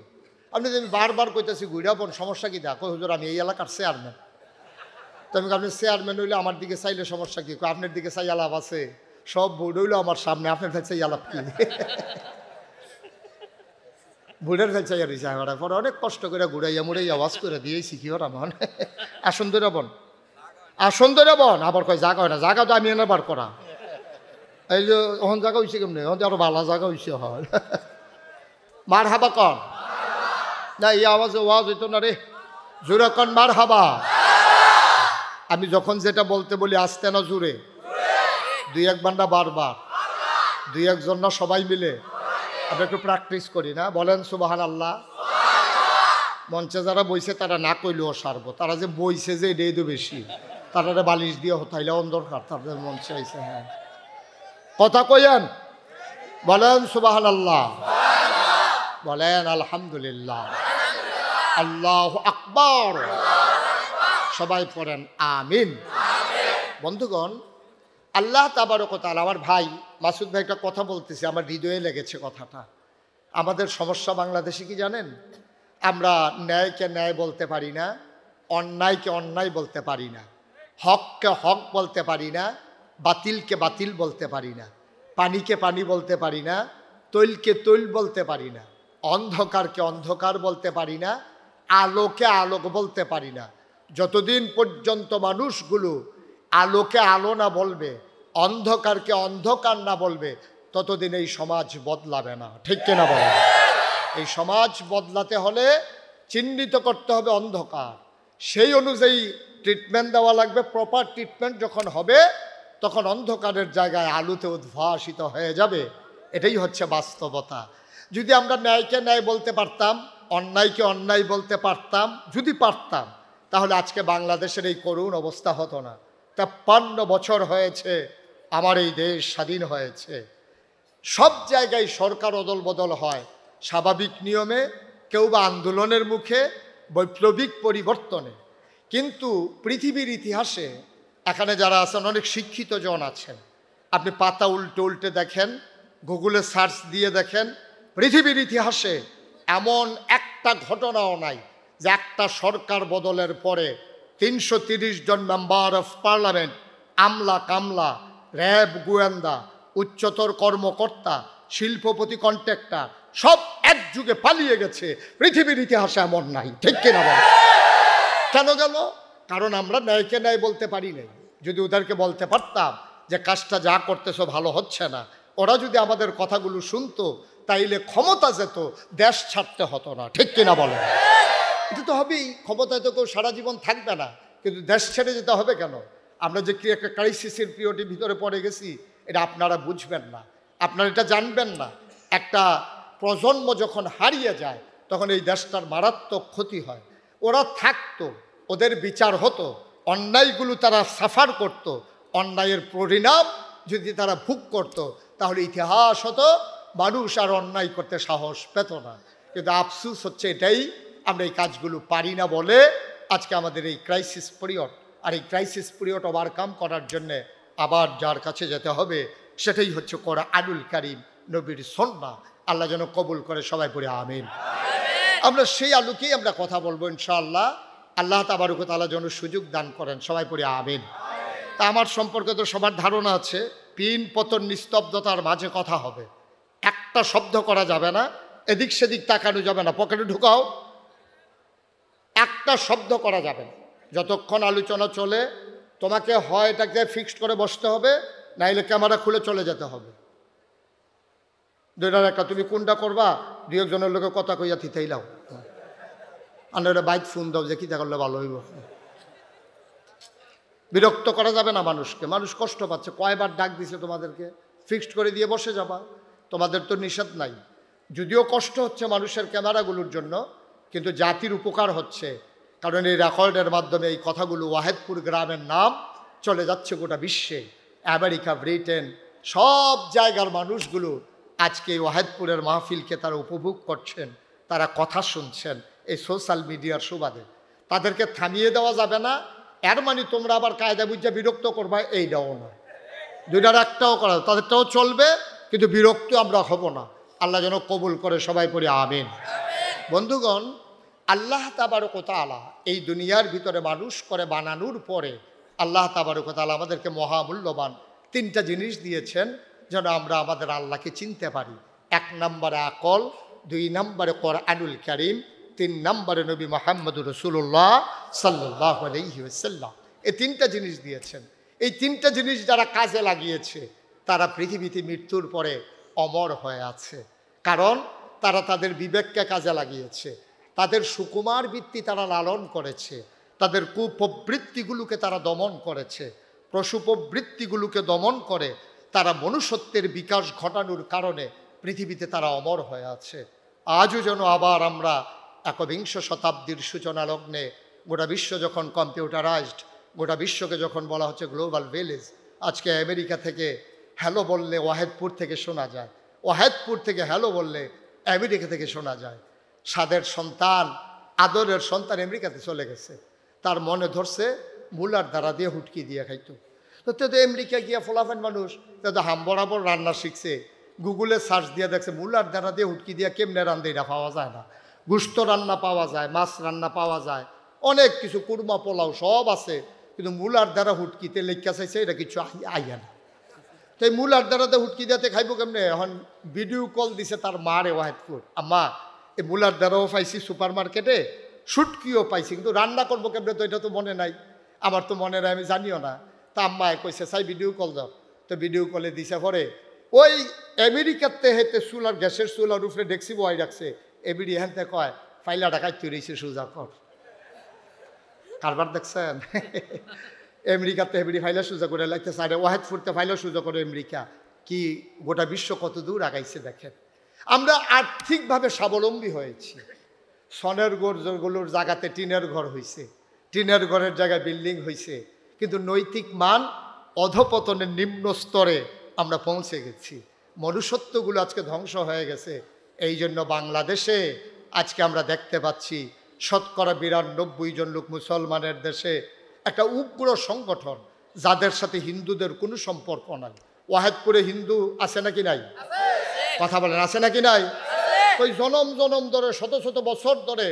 আপনি আমি বারবার কইতেছি ঘুরা বন, সমস্যা কি? দেখো হুজুর আমি এই এলাকার চেয়ারম্যান। তো আমি আপনি চেয়ারম্যান হইলে আমার দিকে চাইলে সমস্যা কি? আপনার দিকে চাই আলাপ আছে, সব বোর্ড হইলো আমার সামনে, আপনার চাই আলাপ কি? বুড়ের ফেলছে আর পরে অনেক কষ্ট করে ঘুরাইয়া মুড়াইয়া আওয়াজ করে দিয়েছি কি ওরা মন। আসন ধরে বন, আসন ধরে বন। আবার কয় জায়গা হয় না, জায়গা তো আমি এনে বার করা। এই যে ওখান জায়গা হয়েছে কেমনি, ওখান আরো ভালো জায়গা হয়েছে। হয় মার হাবা কন না, এই আওয়াজে ওয়াজ হইতো না রে, জোরে কন মার হাবা। আমি যখন যেটা বলতে বলি আসতে না জুড়ে, 2-1 বান্ডা বারবার, 2-1 জন না সবাই মিলে আমরা একটু প্র্যাকটিস করি না? বলেন সুবহানাল্লাহ। মঞ্চে যারা বইছে তারা না কইলেও সারবো, তারা যে বইছে যে এটাই তো বেশি, তারা বালিশ দিয়ে হতাইলে অন্ধকার, তাদের মঞ্চে আইছে। হ্যাঁ কথা কইয়েন, বলেন সুবহানাল্লাহ, বলেন আলহামদুলিল্লাহ, আল্লাহু আকবার। সবাই পড়েন আমিন। বন্ধুগণ, আল্লাহ তাবারক ওয়া তাআলা, আমার ভাই মাসুদ ভাই একটা কথা বলতেছে, আমার হৃদয়ে লেগেছে কথাটা। আমাদের সমস্যা বাংলাদেশে কি জানেন? আমরা ন্যায়কে ন্যায় বলতে পারি না, অন্যায়কে অন্যায় বলতে পারি না, হককে হক বলতে পারি না, বাতিলকে বাতিল বলতে পারি না, পানিকে পানি বলতে পারি না, তৈলকে তৈল বলতে পারি না, অন্ধকারকে অন্ধকার বলতে পারি না, আলোকে আলোক বলতে পারি না। যতদিন পর্যন্ত মানুষগুলো আলোকে আলো না বলবে, অন্ধকারকে অন্ধকার না বলবে, ততদিন এই সমাজ বদলাবে না। ঠিক কিনা বলেন? এই সমাজ বদলাতে হলে চিহ্নিত করতে হবে অন্ধকার, সেই অনুযায়ী ট্রিটমেন্ট দেওয়া লাগবে। প্রপার ট্রিটমেন্ট যখন হবে, তখন অন্ধকারের জায়গায় আলোতে উদ্ভাসিত হয়ে যাবে। এটাই হচ্ছে বাস্তবতা। যদি আমরা ন্যায়কে ন্যায় বলতে পারতাম, অন্যায়কে অন্যায় বলতে পারতাম, যদি পারতাম, তাহলে আজকে বাংলাদেশের এই করুণ অবস্থা হতো না। 53 বছর হয়েছে আমার এই দেশ স্বাধীন হয়েছে। সব জায়গায় সরকার অদল বদল হয়, স্বাভাবিক নিয়মে, কেউ বা আন্দোলনের মুখে, বৈপ্লবিক পরিবর্তনে। কিন্তু পৃথিবীর ইতিহাসে এখানে যারা আছেন অনেক শিক্ষিত জন আছেন, আপনি পাতা উল্টে উল্টে দেখেন, গুগলে সার্চ দিয়ে দেখেন, পৃথিবীর ইতিহাসে এমন একটা ঘটনাও নাই যে একটা সরকার বদলের পরে 330 জন মেম্বার অফ পার্লামেন্ট, আমলা কামলা, র্যাব গোয়েন্দা, উচ্চতর কর্মকর্তা, শিল্পপতি, কন্ট্রাক্টর সব একযুগে পালিয়ে গেছে। পৃথিবীর ইতিহাসে এমন নাই। ঠিক কিনা বলেন? কেন গেল? কারণ আমরা ন্যায়কে ন্যায় বলতে পারি নাই। যদি ওদেরকে বলতে পারতাম যে কাজটা যা করতেছো ভালো হচ্ছে না, ওরা যদি আমাদের কথাগুলো শুনতো, তাইলে ক্ষমতা যেত, দেশ ছাড়তে হতো না। ঠিক কিনা বলেন? এটা তো হবেই, ক্ষমতায় তো কেউ সারা জীবন থাকবে না, কিন্তু দেশ ছেড়ে যেতে হবে কেন? আমরা যে কি একটা ক্রাইসিসের পিরিয়ডের ভিতরে পড়ে গেছি, এটা আপনারা বুঝবেন না, আপনারা এটা জানবেন না। একটা প্রজন্ম যখন হারিয়ে যায়, তখন এই দেশটার মারাত্মক ক্ষতি হয়। ওরা থাকতো, ওদের বিচার হতো, অন্যায়গুলো তারা সাফার করত, অন্যায়ের পরিণাম যদি তারা ভোগ করত, তাহলে ইতিহাস হতো, মানুষ আর অন্যায় করতে সাহস পেত না। কিন্তু আফসোস হচ্ছে এটাই, আমরা এই কাজগুলো পারি না বলে আজকে আমাদের এই ক্রাইসিস পিরিয়ড। আর এই ক্রাইসিস পিরিয়ড ওভারকাম করার জন্যে আবার যার কাছে যেতে হবে, সেটাই হচ্ছে কোরআনুল কারীম, নবীর সুন্নাহ। আল্লাহ যেন কবুল করে। সবাই পড়ে আমিন। আমরা সেই আলোকেই আমরা কথা বলবো ইনশাআল্লাহ। আল্লাহ তাবারক ওয়া তাআলা যেন সুযোগ দান করেন। সবাই পড়ে আমিন। তা আমার সম্পর্কে তো সবার ধারণা আছে, পিন পতন নিস্তব্ধতার মাঝে কথা হবে, একটা শব্দ করা যাবে না, এদিক সেদিক তাকানো যাবে না, পকেটে ঢুকাও, একটা শব্দ করা যাবে না। যতক্ষণ আলোচনা চলে তোমাকে হয় এটাকে ফিক্সড করে বসতে হবে, নাইলে ক্যামেরা খুলে চলে যেতে হবে। দুইটার একটা, তুমি কোনটা করবা? দুই একজনের লোকে কথা কইয়া থিতেই লাও, আর বাইক ফোন দাও যে কিতা করলে ভালো হইব। বিরক্ত করা যাবে না মানুষকে, মানুষ কষ্ট পাচ্ছে। কয়বার ডাক দিছে তোমাদেরকে? ফিক্সড করে দিয়ে বসে যাবা, তোমাদের তো নিষেধ নাই। যদিও কষ্ট হচ্ছে মানুষের ক্যামেরাগুলোর জন্য, কিন্তু জাতির উপকার হচ্ছে, কারণ এই রেকর্ডের মাধ্যমে এই কথাগুলো ওয়াহেদপুর গ্রামের নাম চলে যাচ্ছে গোটা বিশ্বে। আমেরিকা, ব্রিটেন, সব জায়গার মানুষগুলো আজকে এই ওয়াহেদপুরের মাহফিলকে তারা উপভোগ করছেন, তারা কথা শুনছেন এই সোশ্যাল মিডিয়ার সুবাদে। তাদেরকে থামিয়ে দেওয়া যাবে না, এর মানে তোমরা আবার কায়দা বুঝে বিরক্ত করবা এইটাও না। দুইটার একটাও করা, তাদেরটাও চলবে, কিন্তু বিরক্ত আমরা হব না। আল্লাহ যেন কবুল করে, সবাই পড়ি আমিন। বন্ধুগণ, আল্লাহ তাবারক ওয়া তাআলা এই দুনিয়ার ভিতরে মানুষ করে বানানোর পরে আল্লাহ তাবারক ওয়া তাআলা আমাদেরকে মহামূল্যবান তিনটা জিনিস দিয়েছেন যেন আমরা আমাদের আল্লাহকে চিনতে পারি। 1 নম্বরে আকল, 2 নম্বরে কোরআনুল কারীম, 3 নম্বরে নবী মুহাম্মদুর রাসূলুল্লাহ সাল্লাল্লাহু আলাইহি ওয়াসাল্লাম। এই তিনটা জিনিস দিয়েছেন। এই তিনটা জিনিস যারা কাজে লাগিয়েছে তারা পৃথিবীতে মৃত্যুর পরে অমর হয়ে আছে, কারণ তারা তাদের বিবেককে কাজে লাগিয়েছে, তাদের সুকুমার বৃত্তি তারা লালন করেছে, তাদের কুপ্রবৃত্তিগুলোকে তারা দমন করেছে, প্রসূপ্রবৃত্তিগুলোকে দমন করে তারা মনুষ্যত্বের বিকাশ ঘটানোর কারণে পৃথিবীতে তারা অমর হয়ে আছে। আজও যেন আবার আমরা 21 শতাব্দীর সূচনা লগ্নে গোটা বিশ্ব যখন কম্পিউটারাইজড, গোটা বিশ্বকে যখন বলা হচ্ছে গ্লোবাল ভিলেজ, আজকে আমেরিকা থেকে হ্যালো বললে ওয়াহেদপুর থেকে শোনা যায়, ওয়াহেদপুর থেকে হ্যালো বললে আমেরিকা থেকে শোনা যায়। সাদের সন্তান, আদরের সন্তান আমেরিকাতে চলে গেছে, তার মনে ধরছে মুলার দ্বারা দিয়ে হুটকি দিয়ে খাইতো। তো আমেরিকা গিয়া ফলাফেন মানুষ তো হাম বরাবর রান্না শিখছে, গুগলে সার্চ দিয়ে দেখছে মুলার দ্বারা দিয়ে হুটকি দিয়ে কেমনে রান্ধে এটা পাওয়া যায় না। গুস্ত রান্না পাওয়া যায়, মাছ রান্না পাওয়া যায়, অনেক কিছু, কুরমা পোলাও সব আছে, কিন্তু মুলার দ্বারা হুটকিতে লেখা চাইছে এটা কিছু আইয়া না। তো এই মুলার দ্বারাতে হুটকি দিতে খাইব কেমনে? এখন ভিডিও কল দিছে তার মারে ওয়াহেদপুর, আম্মা এই মুলার দ্বারাও পাইছি সুপার মার্কেটে, শুটকিও পাইছি, কিন্তু রান্না করবো কেমনে তো এটা তো মনে নাই, আমার তো মনে নাই, আমি জানিও না। তা আম্মায় কইছে চাই ভিডিও কল দাও, তো ভিডিও কলে দিছে পরে ওই আমেরিকাতে হেতে চুলার গ্যাসের চুলার উপরে ডেকসি বয় রাখছে, এবিডি হ্যানতে কয় ফাইলা ঢাকায় তৈরি সুজা কর। কারবার দেখছেন? আমেরিকাতে এবিডি ফাইলা সুজা করে লাগতেছে, আরে ওয়াহেদপুরতে ফাইলা সুজা করে আমেরিকা। কি গোটা বিশ্ব কত দূর আগাইছে দেখেন। আমরা আর্থিকভাবে স্বাবলম্বী হয়েছি, সনের ঘরগুলোর জায়গাতে টিনের ঘর হয়েছে, টিনের ঘরের জায়গায় বিল্ডিং হয়েছে, কিন্তু নৈতিক মান অধপতনের নিম্ন স্তরে আমরা পৌঁছে গেছি। মনুষ্যত্বগুলো আজকে ধ্বংস হয়ে গেছে। এই জন্য বাংলাদেশে আজকে আমরা দেখতে পাচ্ছি 92% জন লোক মুসলমানের দেশে একটা উগ্র সংগঠন, যাদের সাথে হিন্দুদের কোনো সম্পর্ক নাই। ওয়াহেদপুরে হিন্দু আছে নাকি নাই? কথা বলেন, আছে নাকি নাই? ওই জনম জনম ধরে, শত শত বছর ধরে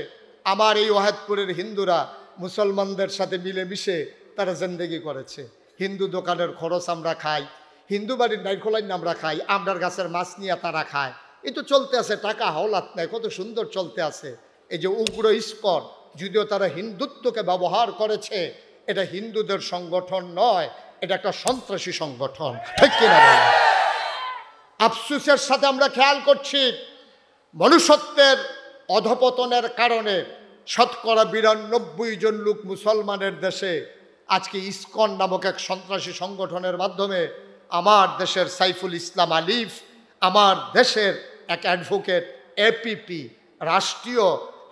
আমার এই ওয়াহেদপুরের হিন্দুরা মুসলমানদের সাথে মিলেমিশে তারা জিন্দেগি করেছে। হিন্দু দোকানের খরচ আমরা খাই, হিন্দু বাড়ির নাইখোলাইন আমরা খাই, আমরার গাছের মাছ নিয়ে তারা খায়, এই তো চলতে আছে, টাকা হাওলাত নেয়, কত সুন্দর চলতে আছে। এই যে উগ্র ইস্কন, যদিও তারা হিন্দুত্বকে ব্যবহার করেছে, এটা হিন্দুদের সংগঠন নয়, এটা একটা সন্ত্রাসী সংগঠন, ঠিক কিনা? আফসোসের সাথে আমরা খেয়াল করছি মনুষ্যত্বের অধপতনের কারণে 92% জন লোক মুসলমানের দেশে আজকে ইসকন নামক এক সন্ত্রাসী সংগঠনের মাধ্যমে আমার দেশের সাইফুল ইসলাম আলিফ, আমার দেশের এক অ্যাডভোকেট, এপিপি রাষ্ট্রীয়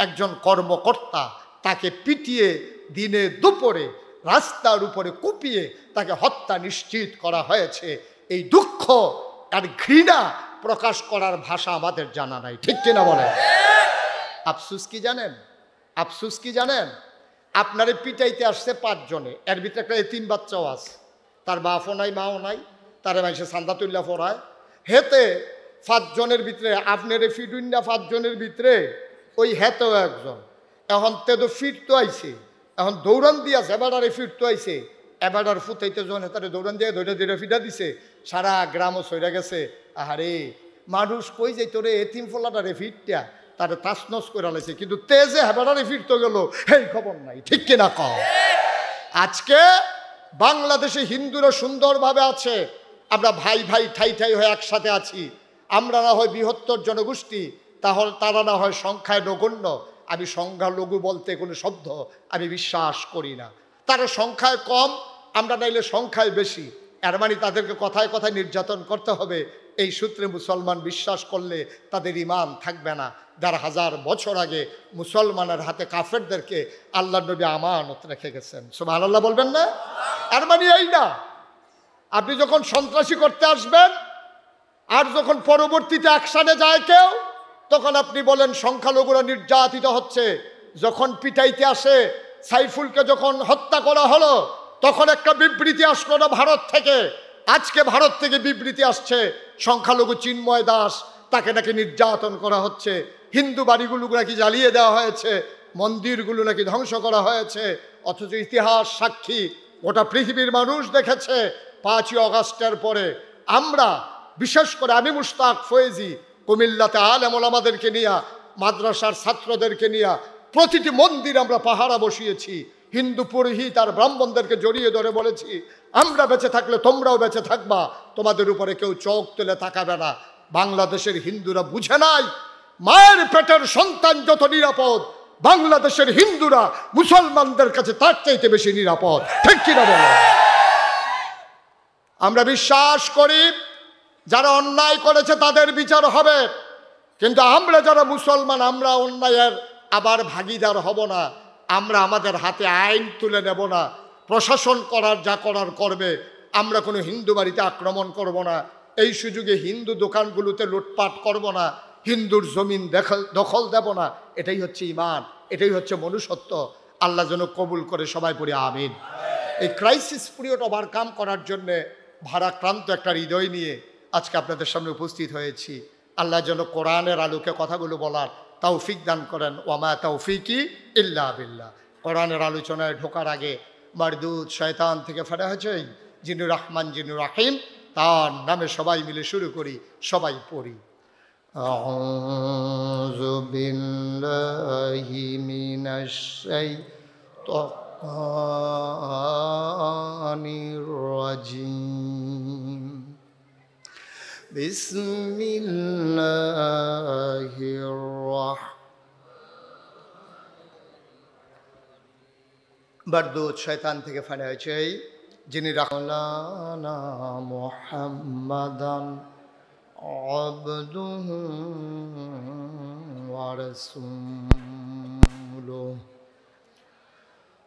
একজন কর্মকর্তা, তাকে পিটিয়ে দিনে দুপুরে রাস্তার উপরে কুপিয়ে তাকে হত্যা নিশ্চিত করা হয়েছে। এই দুঃখ আর ঘৃণা প্রকাশ করার ভাষা আমাদের জানা নাই, ঠিক কিনা বলেন? আফসুস কি জানেন? আফসুস কি জানেন? আপনারে পিটাইতে আসছে 5 জনে, এর ভিতরে একটা এতিম বাচ্চাও আছে, তার বাপও নাই মাও নাই, তারে মানুষে চান্দা তুল্লা পড়ায়। হেতে 5 জনের ভিতরে আপনারে ফিটুইন্ডা 5 জনের ভিতরে ওই হেতেও একজন। এখন তে তো ফিট তো আইছে, এখন দৌড়ান দিয়াছে, এবারে ফিট তো আইছে, এবাডার ফুতাইতে যখন তারা দৌড়ান দিয়ে ধৈর্য ফিটা দিছে, সারা গ্রামও সইরা গেছে। আহারে মানুষ কই যাই তোরে এতিম ফোলাটারে ফিরটা তারে তাসনস করে লাইছে, কিন্তু তেজে হেবাডারে ফিরতে গেল এই খবর নাই। ঠিক কিনা কও? আজকে বাংলাদেশে হিন্দুরা সুন্দরভাবে আছে, আমরা ভাই ভাই ঠাই ঠাই হয়ে একসাথে আছি। আমরা না হয় বৃহত্তর জনগোষ্ঠী, তাহলে তারা না হয় সংখ্যায় নগণ্য। আমি সংখ্যালঘু বলতে কোনো শব্দ আমি বিশ্বাস করি না। তারা সংখ্যায় কম, আমরা নাইলে সংখ্যায় বেশি, এর মানে তাদেরকে কথায় কথায় নির্যাতন করতে হবে। এই সূত্রে মুসলমান বিশ্বাস করলে তাদের ঈমান থাকবে না। ১,৫০০ বছর আগে মুসলমানের হাতে কাফেরদেরকে আল্লাহ নবী আমানত রেখে গেছেন। সুবহানাল্লাহ বলবেন না? এর মানে এই না আপনি যখন সন্ত্রাসী করতে আসবেন আর যখন পরবর্তীতে অ্যাকশনে যায় কেউ, তখন আপনি বলেন সংখ্যালঘুরা নির্যাতিত হচ্ছে। যখন পিটাইতে আসে, সাইফুলকে যখন হত্যা করা হলো, তখন একটা বিবৃতি আসলো না ভারত থেকে। আজকে ভারত থেকে বিবৃতি আসছে সংখ্যালঘু চিন্ময় দাস, তাকে নাকি নির্যাতন করা হচ্ছে, হিন্দু বাড়িগুলো নাকি জ্বালিয়ে দেওয়া হয়েছে, মন্দিরগুলো নাকি ধ্বংস করা হয়েছে। অথচ ইতিহাস সাক্ষী, গোটা পৃথিবীর মানুষ দেখেছে ৫ই অগাস্টের পরে আমরা, বিশেষ করে আমি মুশতাক ফয়েজি, কুমিল্লাতে আলেম ওলামাদেরকে নিয়ে, মাদ্রাসার ছাত্রদেরকে নিয়ে প্রতিটি মন্দির আমরা পাহারা বসিয়েছি। হিন্দু পুরোহিত আর ব্রাহ্মণদেরকে জড়িয়ে ধরে বলেছি, আমরা বেঁচে থাকলে তোমরাও বেঁচে থাকবা, তোমাদের উপরে কেউ চোখ তুলে তাকাবে না। বাংলাদেশের হিন্দুরা বুঝে নাই মায়ের পেটের সন্তান যত নিরাপদ, বাংলাদেশের হিন্দুরা মুসলমানদের কাছে তার চাইতে বেশি নিরাপদ। ঠিক কিনা বলো? আমরা বিশ্বাস করি যারা অন্যায় করেছে তাদের বিচার হবে, কিন্তু আমরা যারা মুসলমান, আমরা অন্যায়ের আবার ভাগিদার হব না। আমরা আমাদের হাতে আইন তুলে নেব না, প্রশাসন করার যা করার করবে। আমরা কোনো হিন্দু বাড়িতে আক্রমণ করব না, এই সুযোগে হিন্দু দোকানগুলোতে লুটপাট করব না, হিন্দুর জমিন দখল দেব না। এটাই হচ্ছে ঈমান, এটাই হচ্ছে মনুষ্যত্ব। আল্লাহ যেন কবুল করে, সবাই পড়ি আমিন। এই ক্রাইসিস পিরিয়ড ওভারকাম করার জন্যে ভারাক্রান্ত একটা হৃদয় নিয়ে আজকে আপনাদের সামনে উপস্থিত হয়েছি। আল্লাহ যেন কোরআনের আলোকে কথাগুলো বলার তৌফিক দান করেন। ওয়ামা তৌফিকি ইল্লা বিল্লাহ। কোরআনের আলোচনায় ঢোকার আগে মারদুদ শয়তান থেকে ফেরা হয়েছে জিনুর রহমান জিনুর রাহিম, তার নামে সবাই মিলে শুরু করি, সবাই পড়ি। আউযু বিল্লাহি মিনাশ শাইতানির রাজিম। বিসমিল্লাহির মারদুদ শয়তান থেকে ফানা হয়েছে যিনি রাখলানা মুহাম্মাদান আবদুহু ওয়া রাসূলুহু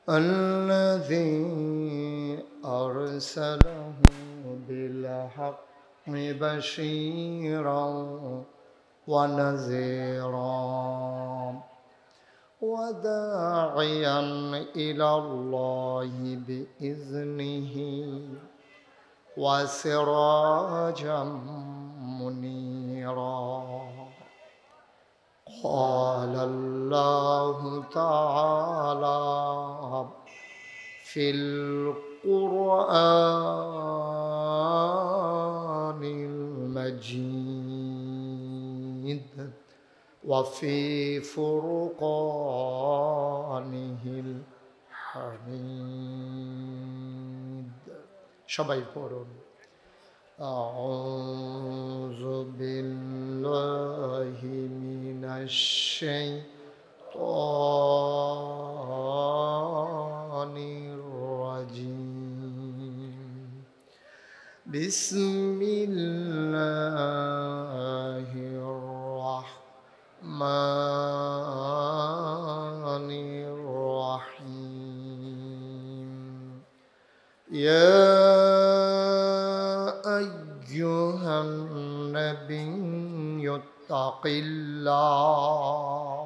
আল্লাযী আরসালাহু বিল হাক্কি বাশীরান ওয়া নাযীরান وداعيا إلى الله بإذنه وسراجا منيرا. قال الله تعالى في القرآن المجيد وفي فرقانه الحميد. সবাই পড়ুন আউযু বিল্লাহি মিনাশ শাইতানির রাজিম. বিসমিল্লাহির الرحمن الرحيم. يا أيها النبي اتق الله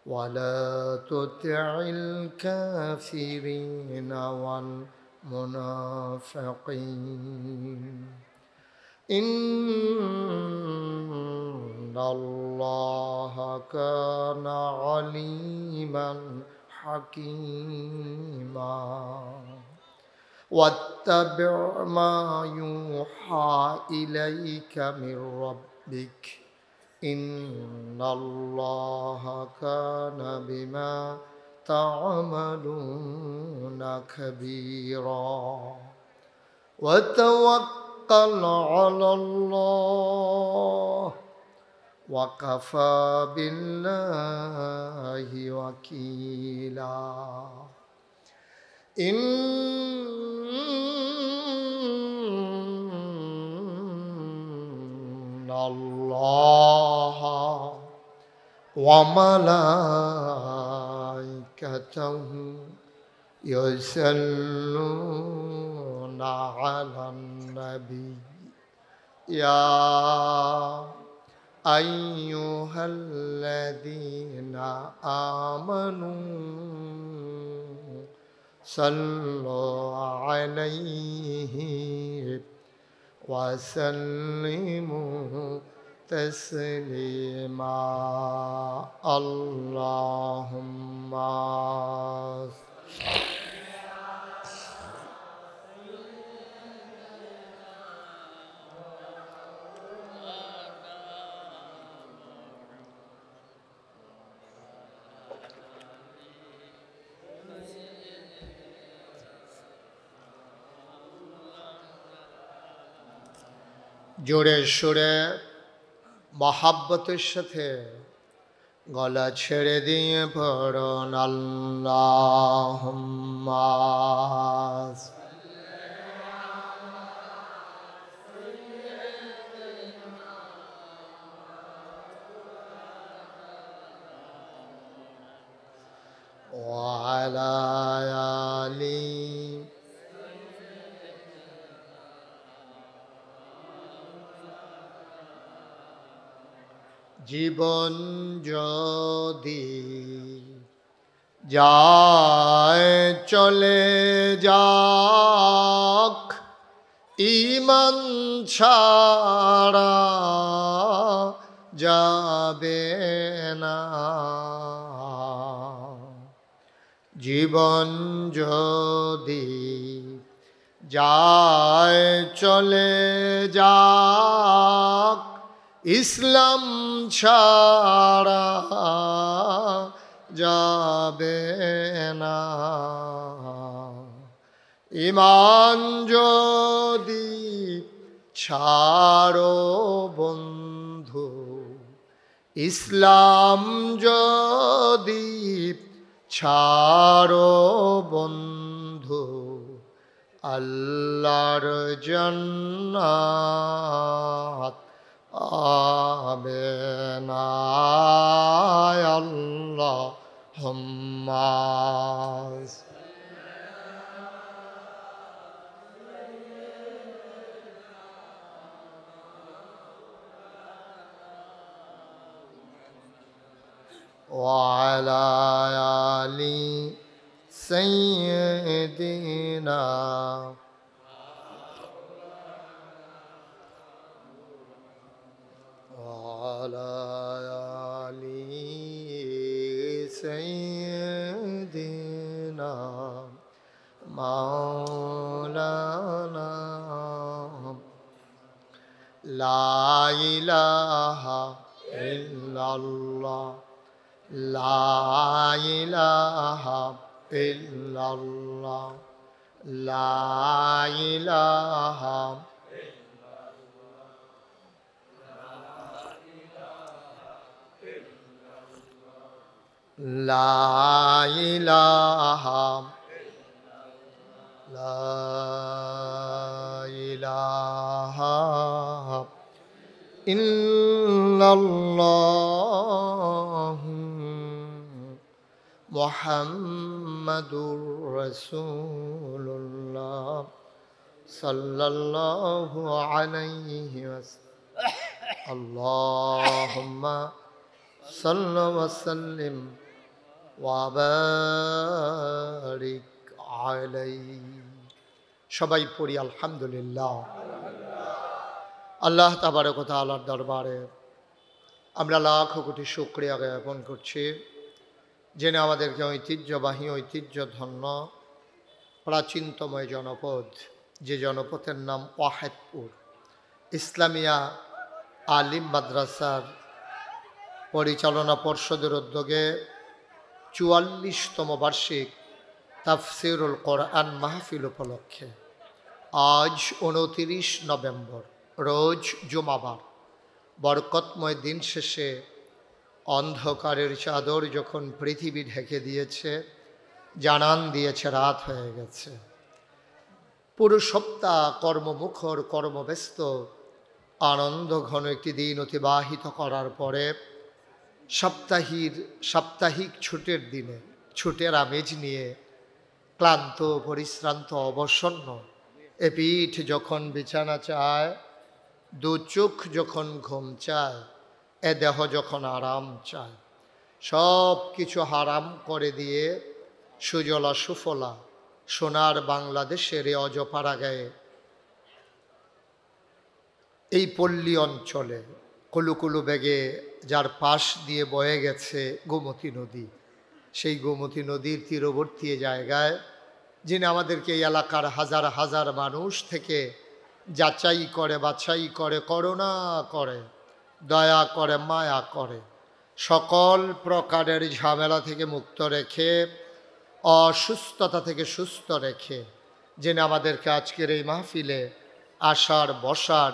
ولا تطع الكافرين والمنافقين إن الله كان عليما حكيما. واتبع ما يوحى إليك من ربك إن الله كان بما تعملون خبيرا وتوكل على الله وكفى بالله وكيلا إن الله وملائكته يصلون على النبي يا أيها الذين آمنوا صلوا عليه وسلموا تسليما اللهم জোরে সুরে মহাব্বতের সাথে গলা ছেড়ে দিয়ে পড়ুন আল্লাহুম্মা ওয়া আলা আলি জীবন যদি যায় চলে যাক ঈমান ছাড়া যাবে না জীবন যদি যায় চলে যাক ইসলাম ছাড়া যাবে না ঈমান যদি ছাড়ো বন্ধু ইসলাম যদি ছাড়ো বন্ধু আল্লাহর জান্নাত آمين يا اللهم وعلى آل سيدنا وعلى آل سيدنا مولانا لا إله إلا الله لا إله إلا الله لا إله لا إله لا إله إلا الله محمد رسول الله صلى الله عليه وسلم اللهم صل وسلم وبارك عليه সবাই পড়ি আলহামদুলিল্লাহ। আল্লাহ তাবারক ওয়া তাআলার দরবারে আমরা লাখ কোটি শুকরিয়া জ্ঞাপন করছি, যিনি আমাদেরকে ঐতিহ্যবাহী ঐতিহ্যধন্য প্রাচীনতম জনপদ, যে জনপদের নাম ওয়াহেদপুর। ইসলামিয়া আলিম মাদ্রাসার পরিচালনা পর্ষদের উদ্যোগে ৪৪তম বার্ষিক তাফসিরুল কোরআন মাহফিল উপলক্ষে আজ ২৯ নভেম্বর, রোজ জুমাবার, বরকতময় দিন শেষে অন্ধকারের চাদর যখন পৃথিবী ঢেকে দিয়েছে, জানান দিয়েছে রাত হয়ে গেছে। পুরো সপ্তাহ কর্মমুখর, কর্মব্যস্ত, আনন্দ ঘন একটি দিন অতিবাহিত করার পরে সাপ্তাহিক ছুটির দিনে, ছুটির আমেজ নিয়ে ক্লান্ত, পরিশ্রান্ত, অবসন্ন এ পিঠ যখন বিছানা চায়, দু চোখ যখন ঘুম চায়, এ দেহ যখন আরাম চায়, সব কিছু হারাম করে দিয়ে সুজলা সুফলা সোনার বাংলাদেশের এ অজপাড়া গায়ে, এই পল্লী অঞ্চলে কুলুকুলু বেগে যার পাশ দিয়ে বয়ে গেছে গোমতী নদী, সেই গোমতী নদীর তীরবর্তী জায়গায় যিনি আমাদেরকে এই এলাকার হাজার হাজার মানুষ থেকে যাচাই করে, বাছাই করে, করুণা করে, দয়া করে, মায়া করে, সকল প্রকারের ঝামেলা থেকে মুক্ত রেখে, অসুস্থতা থেকে সুস্থ রেখে, যিনি আমাদেরকে আজকের এই মাহফিলে আসার, বসার,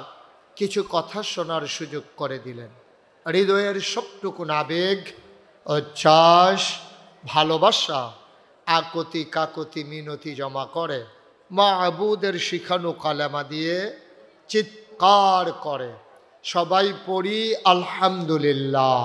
কিছু কথা শোনার সুযোগ করে দিলেন। হৃদয়ের সবটুকুন আবেগ, উচ্ছ্বাস, ভালোবাসা, আকতি কাকতি মিনতি জমা করে মাবুদের শিখানো কালেমা দিয়ে চিৎকার করে সবাই পড়ি আলহামদুলিল্লাহ।